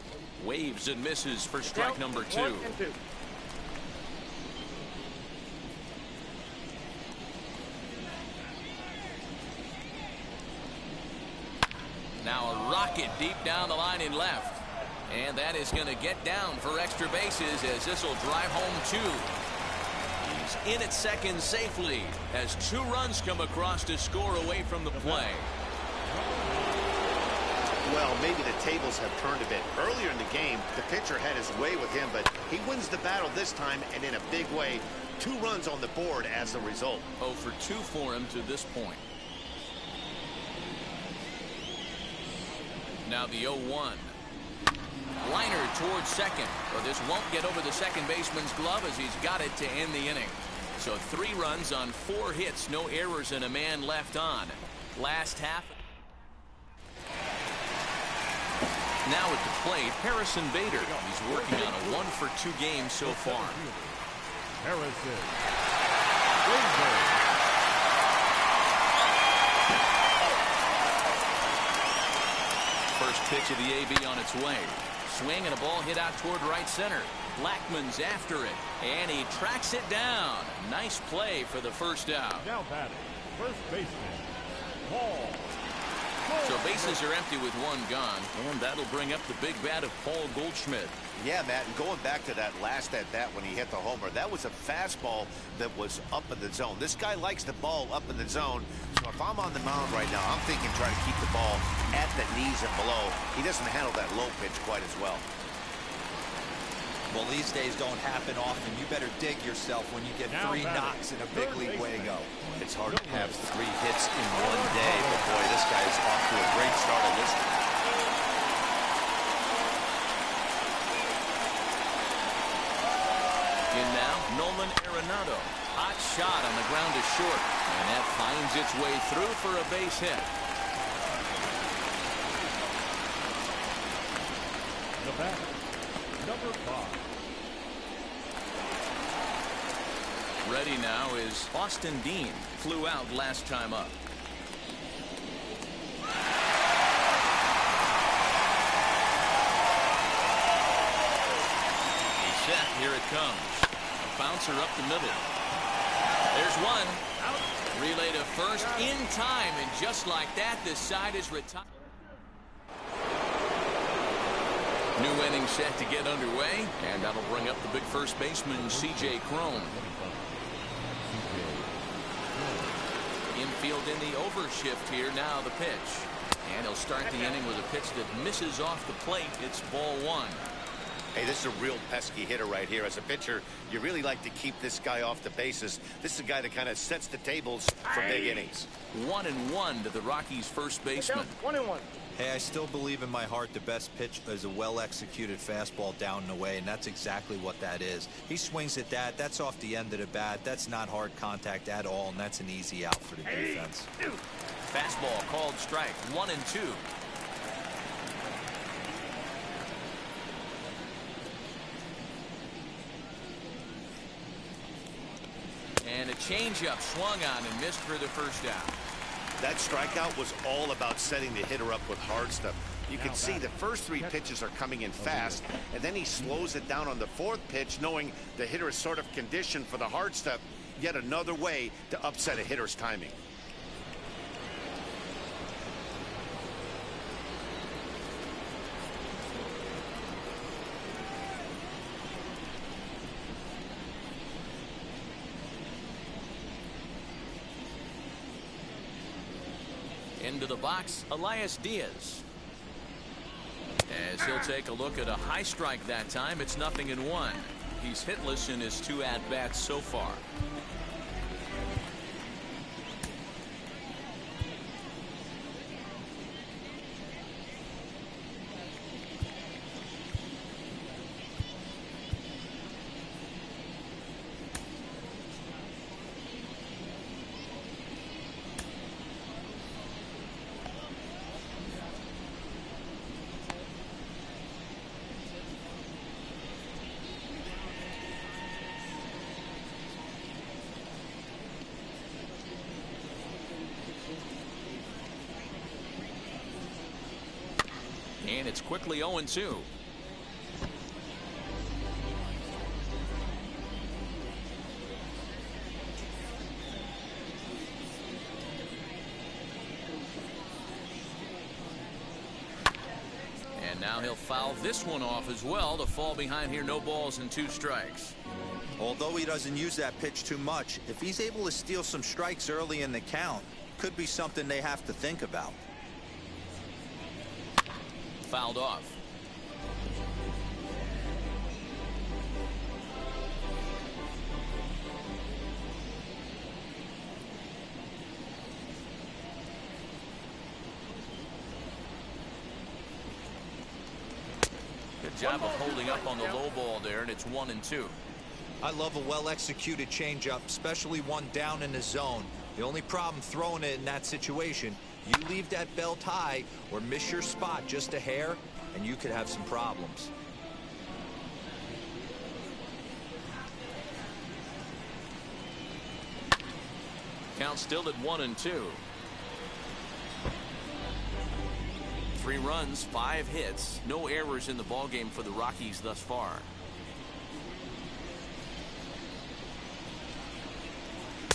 Waves and misses for strike number 2. Now a rocket deep down the line in left. And that is going to get down for extra bases as this will drive home 2. He's in at second safely as 2 runs come across to score away from the play. Well, maybe the tables have turned a bit. Earlier in the game, the pitcher had his way with him, but he wins the battle this time and in a big way. 2 runs on the board as a result. 0 for 2 for him to this point. Now the 0-1. Liner towards second, but this won't get over the second baseman's glove as he's got it to end the inning. So 3 runs on 4 hits, no errors, and a man left on. Last half. Now at the plate, Harrison Bader. He's working on a 1 for 2 game so far. Harrison. First pitch of the AB on its way. Swing and a ball hit out toward right center. Blackman's after it, and he tracks it down. Nice play for the first out. Now batting, first baseman, Paul. So bases are empty with 1 gone, and that'll bring up the big bat of Paul Goldschmidt. Yeah, Matt, and going back to that last at-bat when he hit the homer, that was a fastball that was up in the zone. This guy likes the ball up in the zone, so if I'm on the mound right now, I'm thinking try to keep the ball at the knees and below. He doesn't handle that low pitch quite as well. Well, these days don't happen often. You better dig yourself when you get 3 knocks in a big league way go. It's hard to have 3 hits in 1 day, but boy, this guy is off to a great start on this one. In now, Nolan Arenado. Hot shot on the ground to short, and that finds its way through for a base hit. The batter, number 5. Ready now is Austin Dean. Flew out last time up. He's set. Here it comes. A bouncer up the middle. There's one. Out. Relay to first in time, and just like that, this side is retired. New inning set to get underway, and that'll bring up the big first baseman, C.J. Cron. Infield in the overshift here. Now the pitch. And he'll start the inning with a pitch that misses off the plate. It's ball 1. Hey, this is a real pesky hitter right here. As a pitcher, you really like to keep this guy off the bases. This is a guy that kind of sets the tables for big innings. 1-1 to the Rockies' first baseman. 1-1. Hey, I still believe in my heart the best pitch is a well-executed fastball down and away, and that's exactly what that is. He swings at that. That's off the end of the bat. That's not hard contact at all, and that's an easy out for the defense. Fastball called strike. 1-2. And a changeup swung on and missed for the first out. That strikeout was all about setting the hitter up with hard stuff. You can see the first 3 pitches are coming in fast, and then he slows it down on the 4th pitch, knowing the hitter is sort of conditioned for the hard stuff. Yet another way to upset a hitter's timing. Into the box, Elias Diaz. As he'll take a look at a high strike that time, it's 0-1. He's hitless in his 2 at-bats so far. And it's quickly 0-2. And now he'll foul this one off as well to fall behind here. No balls and 2 strikes. Although he doesn't use that pitch too much, if he's able to steal some strikes early in the count, could be something they have to think about. Fouled off. Good job of holding up on the low ball there, and it's 1-2. I love a well-executed changeup, especially one down in the zone. The only problem throwing it in that situation, you leave that belt high or miss your spot just a hair, and you could have some problems. Count still at 1-2. 3 runs, 5 hits, no errors in the ballgame for the Rockies thus far.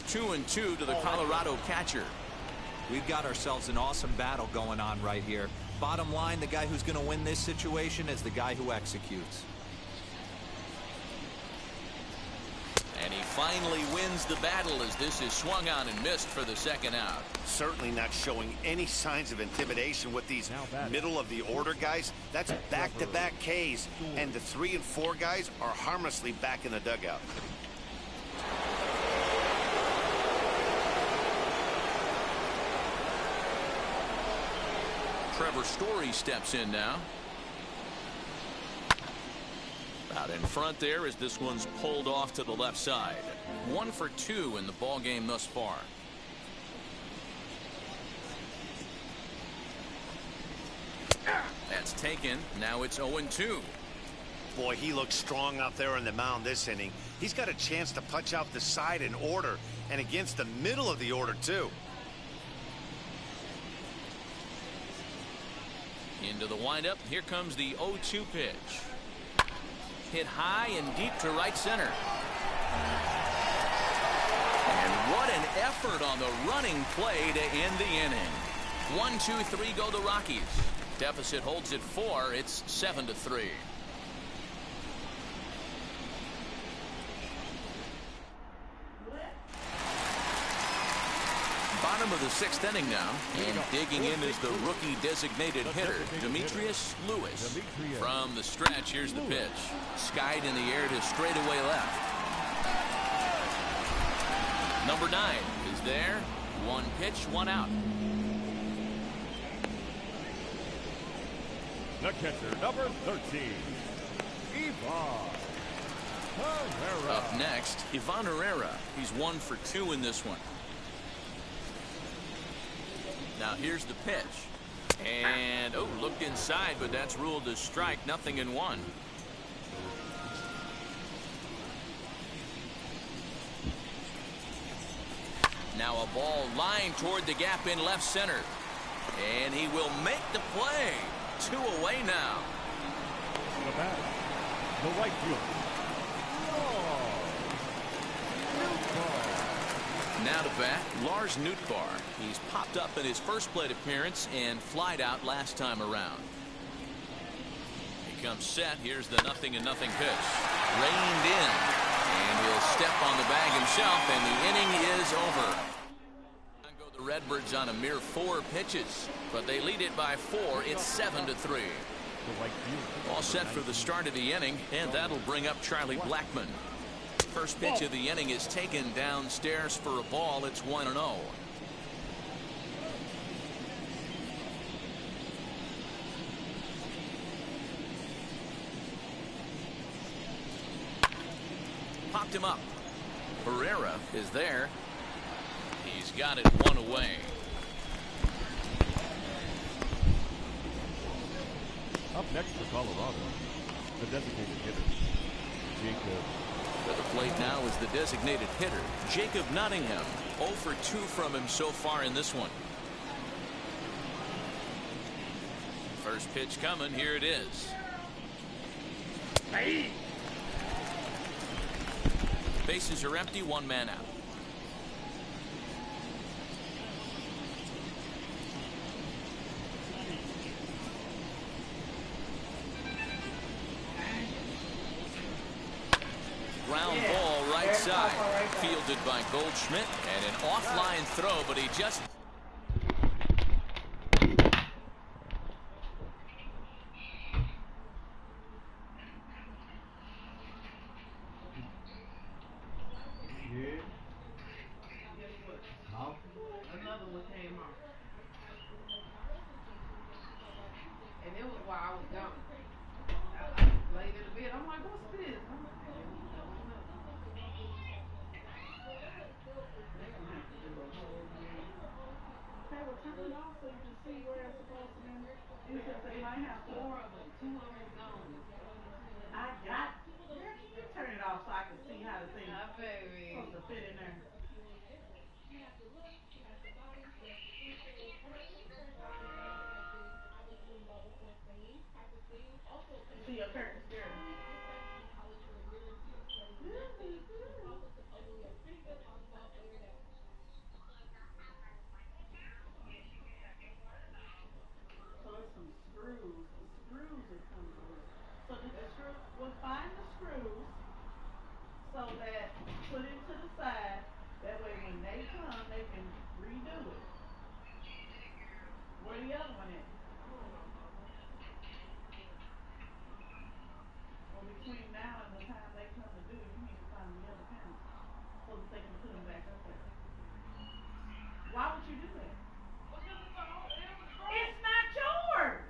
Two and two to the Colorado catcher. We've got ourselves an awesome battle going on right here. Bottom line, the guy who's going to win this situation is the guy who executes. And he finally wins the battle as this is swung on and missed for the second out. Certainly not showing any signs of intimidation with these middle of the order guys. That's back-to-back Ks, and the 3 and 4 guys are harmlessly back in the dugout. Trevor Story steps in now. out in front there as this one's pulled off to the left side. 1 for 2 in the ball game thus far. That's taken. Now it's 0-2. Boy, he looks strong out there on the mound this inning. He's got a chance to punch out the side in order and against the middle of the order, too. Into the windup. Here comes the 0-2 pitch. Hit high and deep to right center. And what an effort on the running play to end the inning. 1, 2, 3 go the Rockies. Deficit holds at 4. It's 7-3. Bottom of the 6th inning now, and digging in is the rookie designated hitter, Demetrius Lewis. From the stretch, here's the pitch. Skied in the air to straightaway left. Number 9 is there. 1 pitch, 1 out. The catcher, number 13, Ivan Herrera. Up next, Ivan Herrera. He's 1 for 2 in this one. Now here's the pitch. And, oh, looked inside, but that's ruled a strike. 0-1. Now a ball lined toward the gap in left center. And he will make the play. 2 away now. The bat, the right fielder. Now to bat, Lars Nootbaar. He's popped up in his first plate appearance and flied out last time around. He comes set. Here's the 0-0 pitch. Reined in. And he'll step on the bag himself, and the inning is over. Go the Redbirds on a mere 4 pitches, but they lead it by 4. It's 7-3. All set for the start of the inning, and that'll bring up Charlie Blackmon. First pitch of the inning is taken downstairs for a ball. It's 1-0. Popped him up. Herrera is there. He's got it 1 away. Up next for Colorado, the designated hitter, Jacob. At the plate now is the designated hitter, Jacob Nottingham. 0 for 2 from him so far in this one. First pitch coming. Here it is. Bases are empty. 1 man out. Ground ball right side. Fielded by Goldschmidt, and an offline throw, but he just... Another one came on. And it was while I was gone. I laid in the bed. I'm like, what's this? I'm like, okay, well, turn it off so you can see where it's supposed to be. Because they might have 4 of them. 2 of them gone. You turn it off so I can see how the thing is supposed to fit in there. See your curtains there. So there's some screws. The screws are coming loose. So the screw, we'll find the screws so that put it to the side. That way when they come, they can redo it. Where the other one at? Well, between now and the time they come to do it, you need to find the other panels so that they can put them back up there. Why would you do that? It's not yours.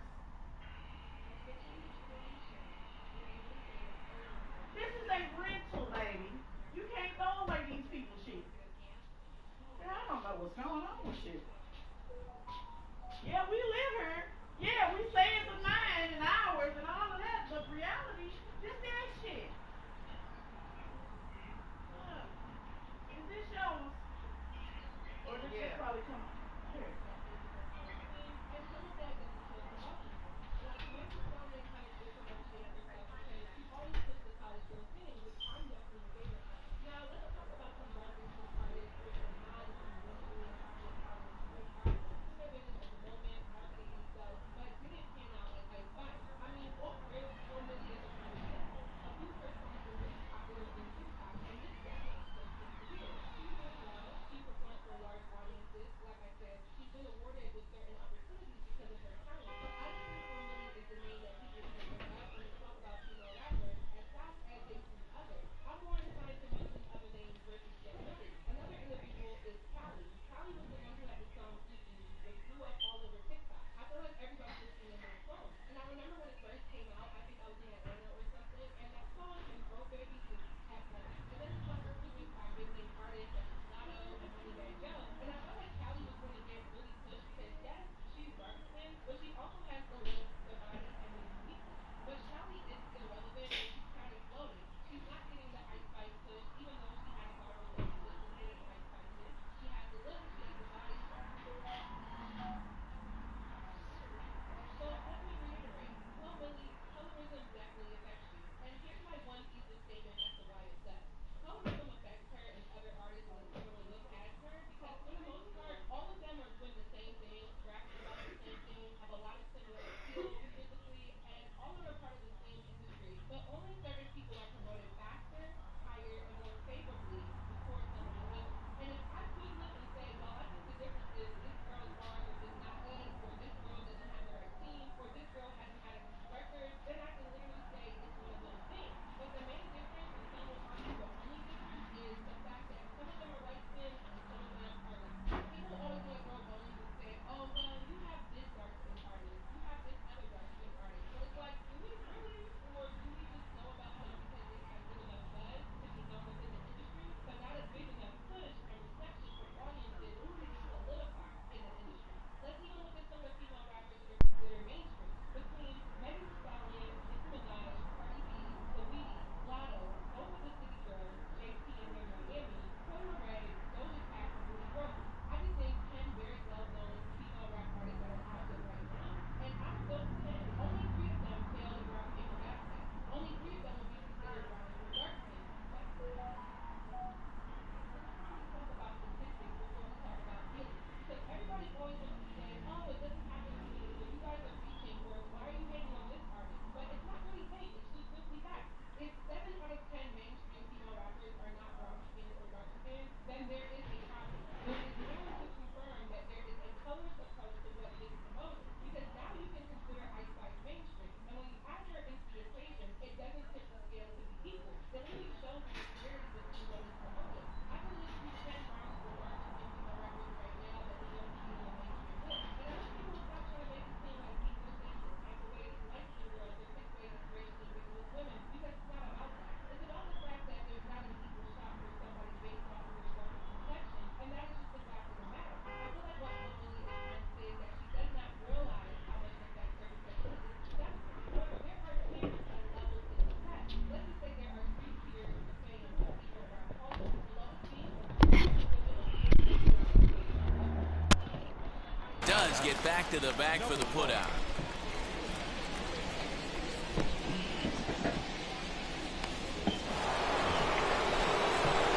Rockies get back to the bag for the putout.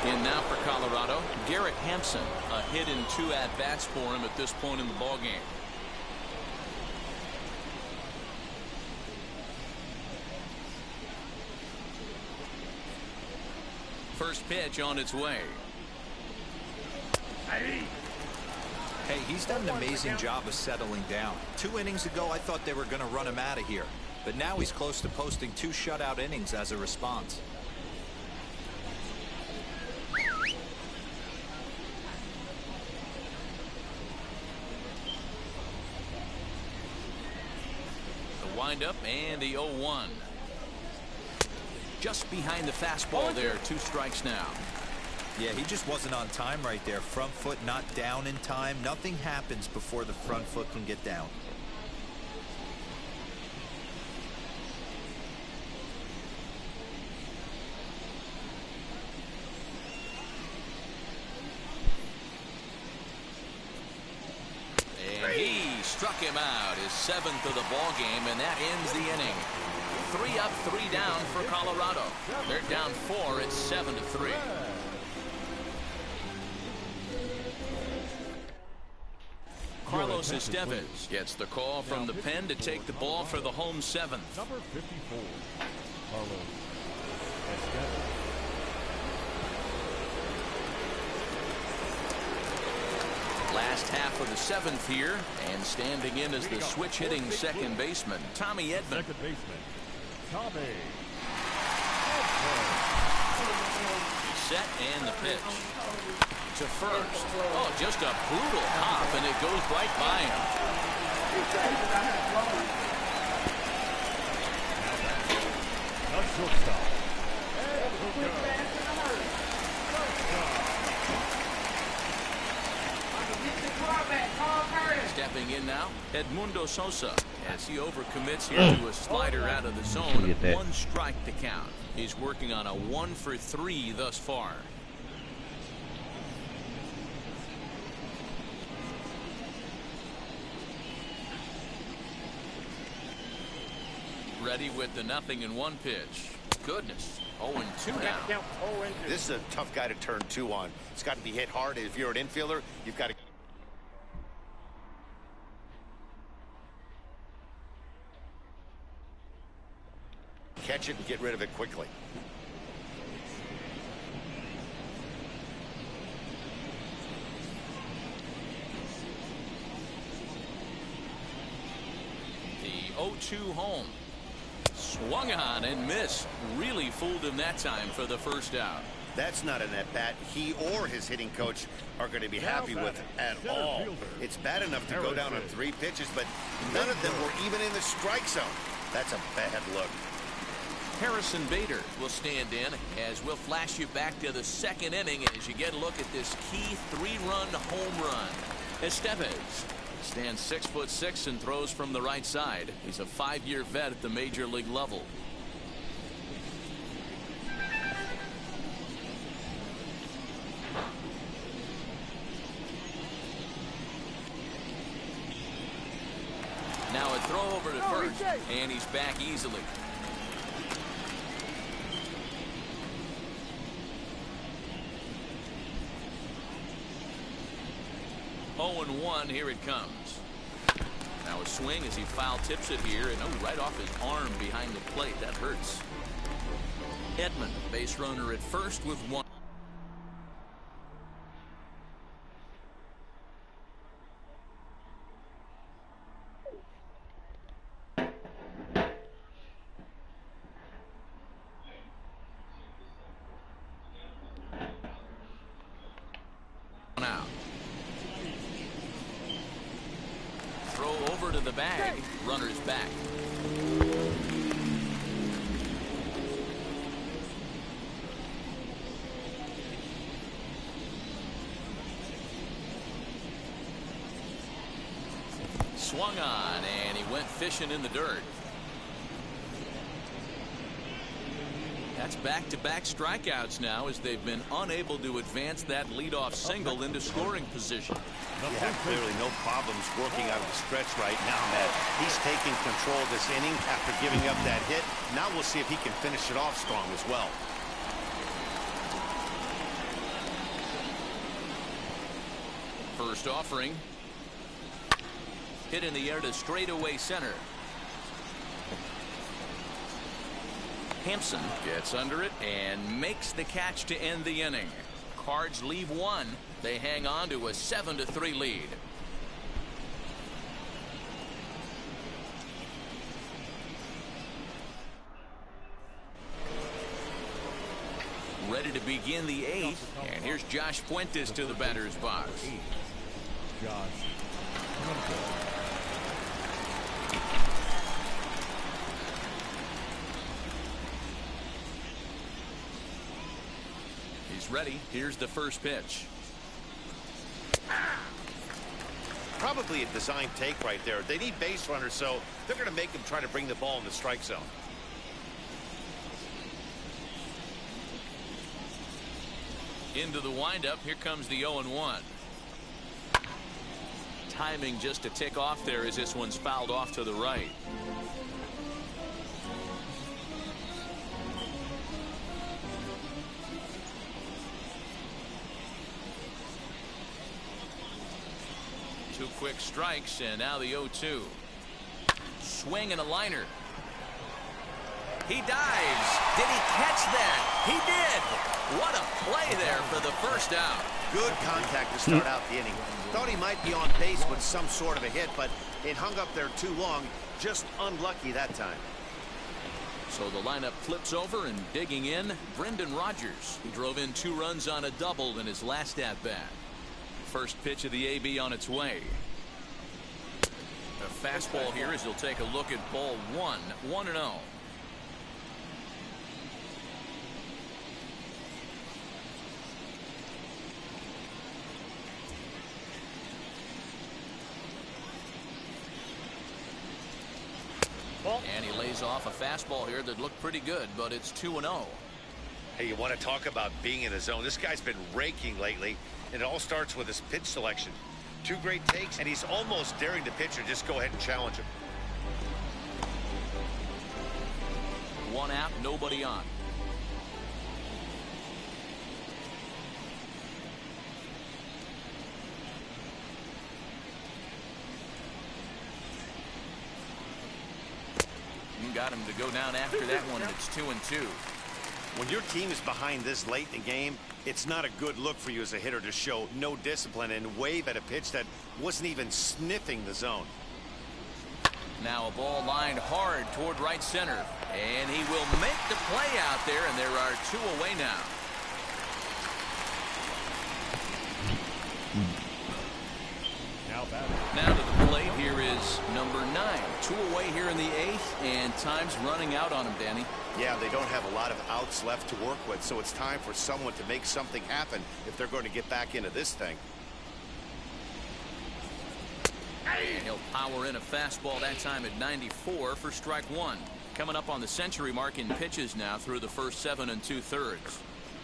In now for Colorado, Garrett Hampson. A hit in 2 at-bats for him at this point in the ballgame. First pitch on its way. Hey, he's done an amazing job of settling down. 2 innings ago, I thought they were going to run him out of here. But now he's close to posting 2 shutout innings as a response. The windup and the 0-1. Just behind the fastball there. 2 strikes now. Yeah, he just wasn't on time right there. Front foot not down in time. Nothing happens before the front foot can get down. And he struck him out, his 7th of the ball game, and that ends the inning. 3 up, 3 down for Colorado. They're down 4. It's 7-3. Carlos Estevez gets the call from the pen to take the ball for the home 7th. Number 54, Carlos Estevez. Last half of the 7th here, and standing in as the switch-hitting second baseman, Tommy Edman. Second baseman, Tommy. Set and the pitch. To first. Oh, just a brutal hop, and it goes right by him. The shortstop. Stepping in now, Edmundo Sosa, as he overcommits here to a slider out of the zone. 1 strike to count. He's working on a 1 for 3 thus far. Ready with the 0-1 pitch. Goodness. 0-2 now. This is a tough guy to turn 2 on. It's got to be hit hard. If you're an infielder, you've got to catch it and get rid of it quickly. The 0-2 home. Swung on and missed. Really fooled him that time for the first out. That's not an at-bat he or his hitting coach are going to be happy with at all. It's bad enough to go down on 3 pitches, but none of them were even in the strike zone. That's a bad look. Harrison Bader will stand in as we'll flash you back to the 2nd inning as you get a look at this key 3-run home run. Estevez stands 6'6" and throws from the right side. He's a 5-year vet at the major league level. Now a throw over to first, and he's back easily. Oh, and 1, here it comes. Now a swing as he foul tips it here, and right off his arm behind the plate. That hurts. Edman, base runner at first with 1. Out. Throw over to the bag. Runner's back. Swung on, and he went fishing in the dirt. That's back-to-back strikeouts now as they've been unable to advance that leadoff single into scoring position. Yeah, clearly no problems working out of the stretch right now, Matt. He's taking control of this inning after giving up that hit. Now we'll see if he can finish it off strong as well. First offering. Hit in the air to straightaway center. Hampson gets under it and makes the catch to end the inning. Cards leave one. They hang on to a 7-3 lead. Ready to begin the eighth, and here's Josh Fuentes to the batter's box. Josh Honcho. He's ready. Here's the first pitch. Probably a design take right there. They need base runners, so they're going to make him try to bring the ball in the strike zone. Into the windup. Here comes the 0-1. Timing just to tick off there as this one's fouled off to the right. Two quick strikes, and now the 0-2. Swing and a liner. He dives. Did he catch that? He did. What a play there for the first out. Good contact to start out the inning. Thought he might be on base with some sort of a hit, but it hung up there too long. Just unlucky that time. So the lineup flips over, and digging in, Brendan Rodgers. He drove in 2 runs on a double in his last at-bat. First pitch of the AB on its way. A fastball here as he'll take a look at ball 1, 1-0. And he lays off a fastball here that looked pretty good, but it's 2-0. Hey, you want to talk about being in the zone? This guy's been raking lately, and it all starts with his pitch selection. 2 great takes, and he's almost daring the pitcher just go ahead and challenge him. 1 out, nobody on. Got him to go down after that one, and it's 2-2. When your team is behind this late in the game, it's not a good look for you as a hitter to show no discipline and wave at a pitch that wasn't even sniffing the zone. Now a ball lined hard toward right center, and he will make the play out there, and there are 2 away now. Now to the plate here is number 9. 2 away here in the 8th, and time's running out on him, Danny. Yeah, they don't have a lot of outs left to work with, so it's time for someone to make something happen if they're going to get back into this thing. And he'll power in a fastball, that time at 94 for strike 1. Coming up on the century mark in pitches now through the first 7 2/3.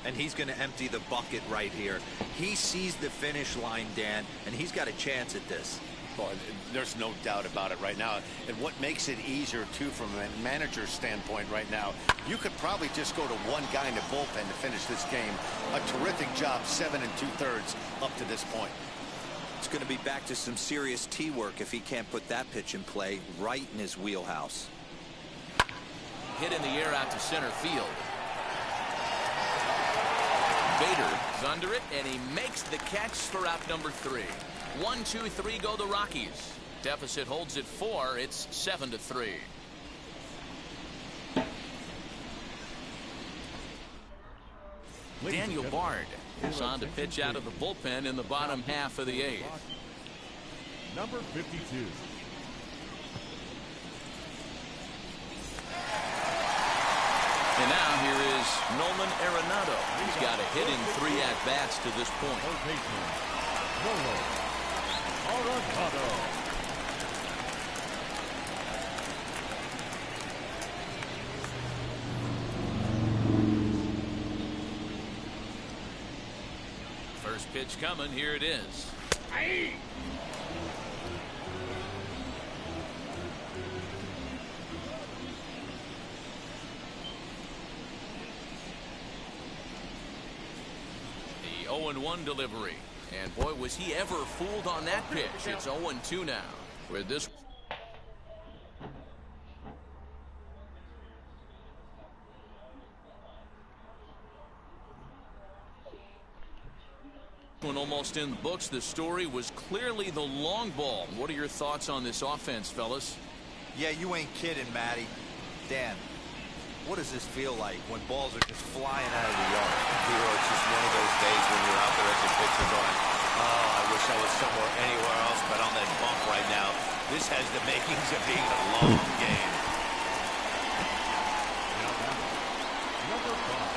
And he's going to empty the bucket right here. He sees the finish line, Dan, and he's got a chance at this. Well, there's no doubt about it right now. And what makes it easier, too, from a manager's standpoint right now, you could probably just go to one guy in the bullpen to finish this game. A terrific job, 7 2/3 up to this point. It's going to be back to some serious tee work if he can't put that pitch in play right in his wheelhouse. Hit in the air out to center field. Bader is under it, and he makes the catch for out number 3. 1, 2, 3 go the Rockies. Deficit holds at 4. It's 7-3. Daniel Bard is on to pitch out of the bullpen in the bottom half of the 8th. Number 52. And now here is Nolan Arenado. He's got a hit in 3 at-bats to this point. Nolan Arenado. First pitch coming. Here it is. The 0-1 delivery. And boy, was he ever fooled on that pitch. It's 0-2 now. With this one almost in the books, the story was clearly the long ball. What are your thoughts on this offense, fellas? Yeah, you ain't kidding, Matty. Dan, what does this feel like when balls are just flying out of the yard? Hero, it's just one of those days when you're out there as a pitcher going, oh, I wish I was somewhere anywhere else but on that bump right now. This has the makings of being a long game. Number 5.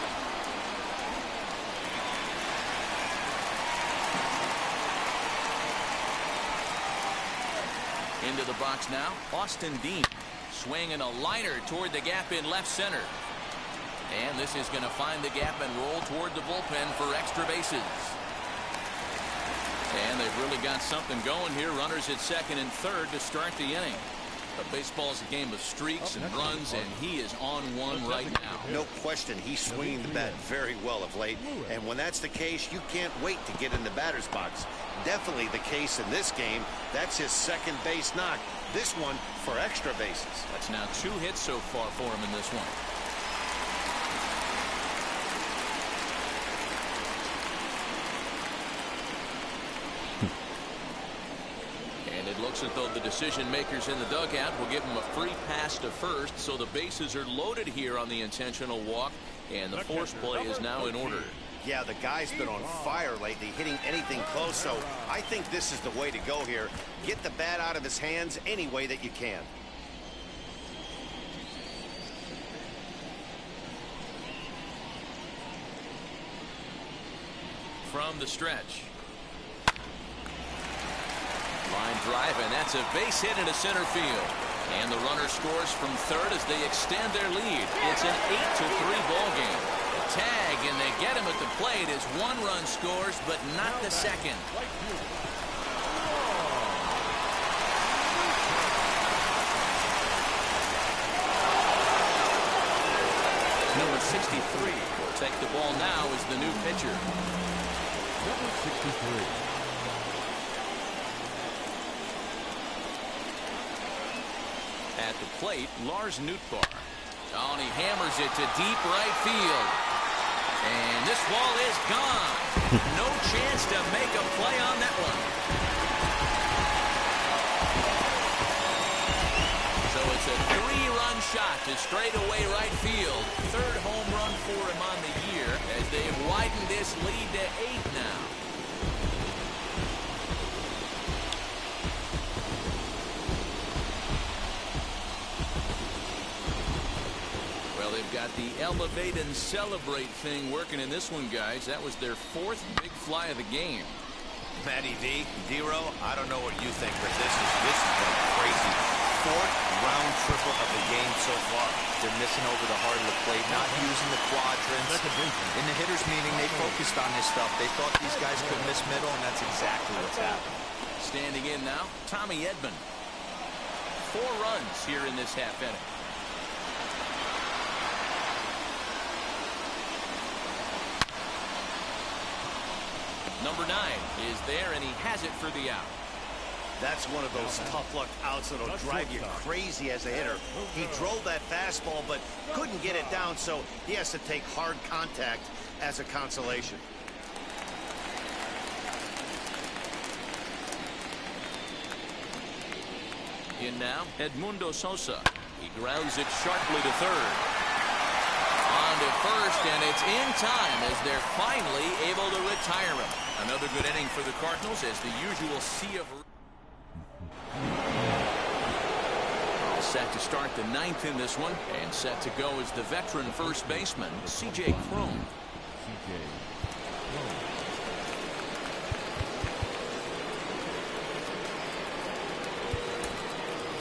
Into the box now, Austin Dean swinging a liner toward the gap in left center. And this is going to find the gap and roll toward the bullpen for extra bases. And they've really got something going here. Runners at second and third to start the inning. But baseball's a game of streaks and runs, and he is on one right now. No question, he's swinging the bat very well of late. And when that's the case, you can't wait to get in the batter's box. Definitely the case in this game. That's his second base knock. This one for extra bases. That's now 2 hits so far for him in this one. And it looks as though the decision makers in the dugout will give him a free pass to first, so the bases are loaded here on the intentional walk, and the force play is now in order. Yeah, the guy's been on fire lately, hitting anything close, so I think this is the way to go here. Get the bat out of his hands any way that you can. From the stretch. Line drive, and that's a base hit into center field. And the runner scores from third as they extend their lead. It's an 8-3 ball game. Tag, and they get him at the plate as 1 run scores, but not the second. Number 63 will take the ball now as the new pitcher. Number 63. At the plate, Lars Nootbaar. Oh, and he hammers it to deep right field. And this ball is gone. No chance to make a play on that one. So it's a 3-run shot to straightaway right field. 3rd home run for him on the year as they've widened this lead to 8 now. Got the elevate and celebrate thing working in this one, guys. That was their 4th big fly of the game. Matty D, D-Row, I don't know what you think, but this has been crazy. 4th round triple of the game so far. They're missing over the heart of the plate, not using the quadrants. In the hitters meeting, they focused on this stuff. They thought these guys could miss middle, and that's exactly what's happening. Standing in now, Tommy Edman. 4 runs here in this half inning. Number 9 is there, and he has it for the out. That's one of those tough luck outs that'll drive you crazy as a hitter. He drove that fastball, but couldn't get it down, so he has to take hard contact as a consolation. In now, Edmundo Sosa. He grounds it sharply to third. On to first, and it's in time as they're finally able to retire him. Another good inning for the Cardinals as the usual sea of... All set to start the 9th in this one, and set to go is the veteran first baseman, C.J. Cron.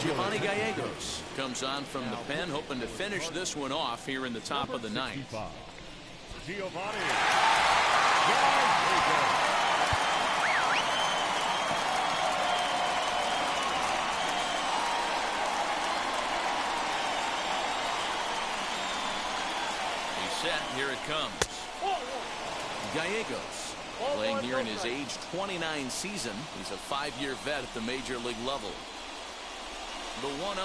Giovanni Gallegos comes on from the pen, hoping to finish this one off here in the top of the 9th. Giovanni Gallegos. set. Here it comes. Gallegos, playing here in his age 29 season. He's a 5-year vet at the major league level. The 1-0.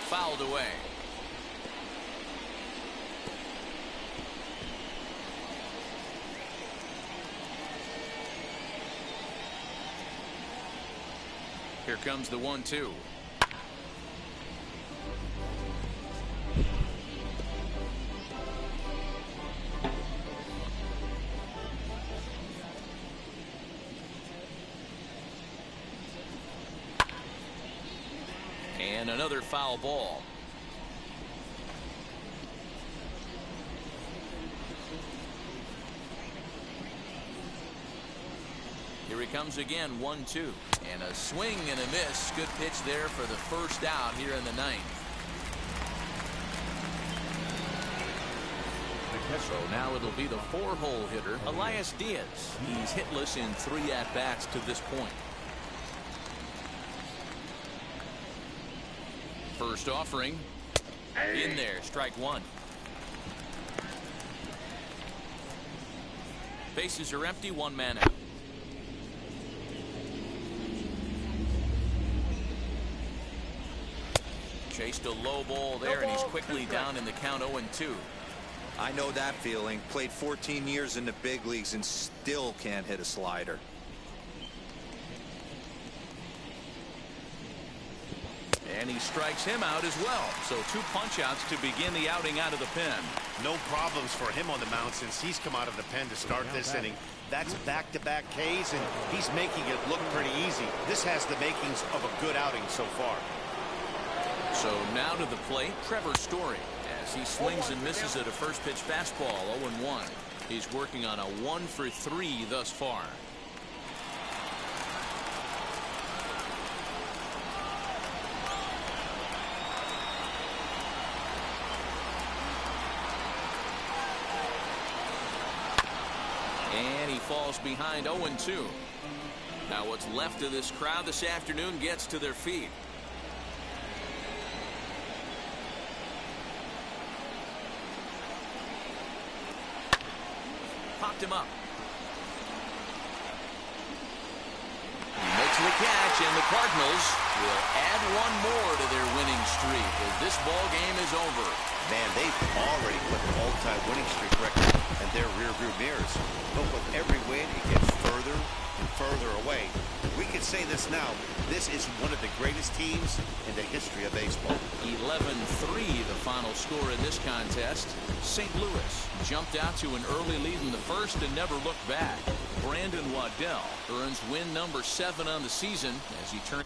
Fouled away. Here comes the 1-2. And another foul ball. Here he comes again, 1-2. And a swing and a miss. Good pitch there for the first out here in the 9th. So now it'll be the 4-hole hitter, Elias Diaz. He's hitless in 3 at-bats to this point. First offering. In there, strike 1. Bases are empty, 1 man out. Chased a low ball there, and he's quickly down in the count, 0-2. I know that feeling. Played 14 years in the big leagues and still can't hit a slider. And he strikes him out as well. So 2 punch-outs to begin the outing out of the pen. No problems for him on the mound since he's come out of the pen to start this inning. That's back-to-back Ks, and he's making it look pretty easy. This has the makings of a good outing so far. So now to the plate, Trevor Story, as he swings and misses at a first pitch fastball, 0-1. He's working on a 1-for-3 thus far. And he falls behind, 0-2. Now what's left of this crowd this afternoon gets to their feet. Popped him up. He makes the catch, and the Cardinals will add 1 more to their winning streak as this ball game is over. Man, they've already put the all-time winning streak record in their rearview mirrors. But with every win, it gets further and further away. We can say this now. This is one of the greatest teams in the history of baseball. 11-3 the final score in this contest. St. Louis jumped out to an early lead in the first and never looked back. Brandon Waddell earns win number 7 on the season as he turns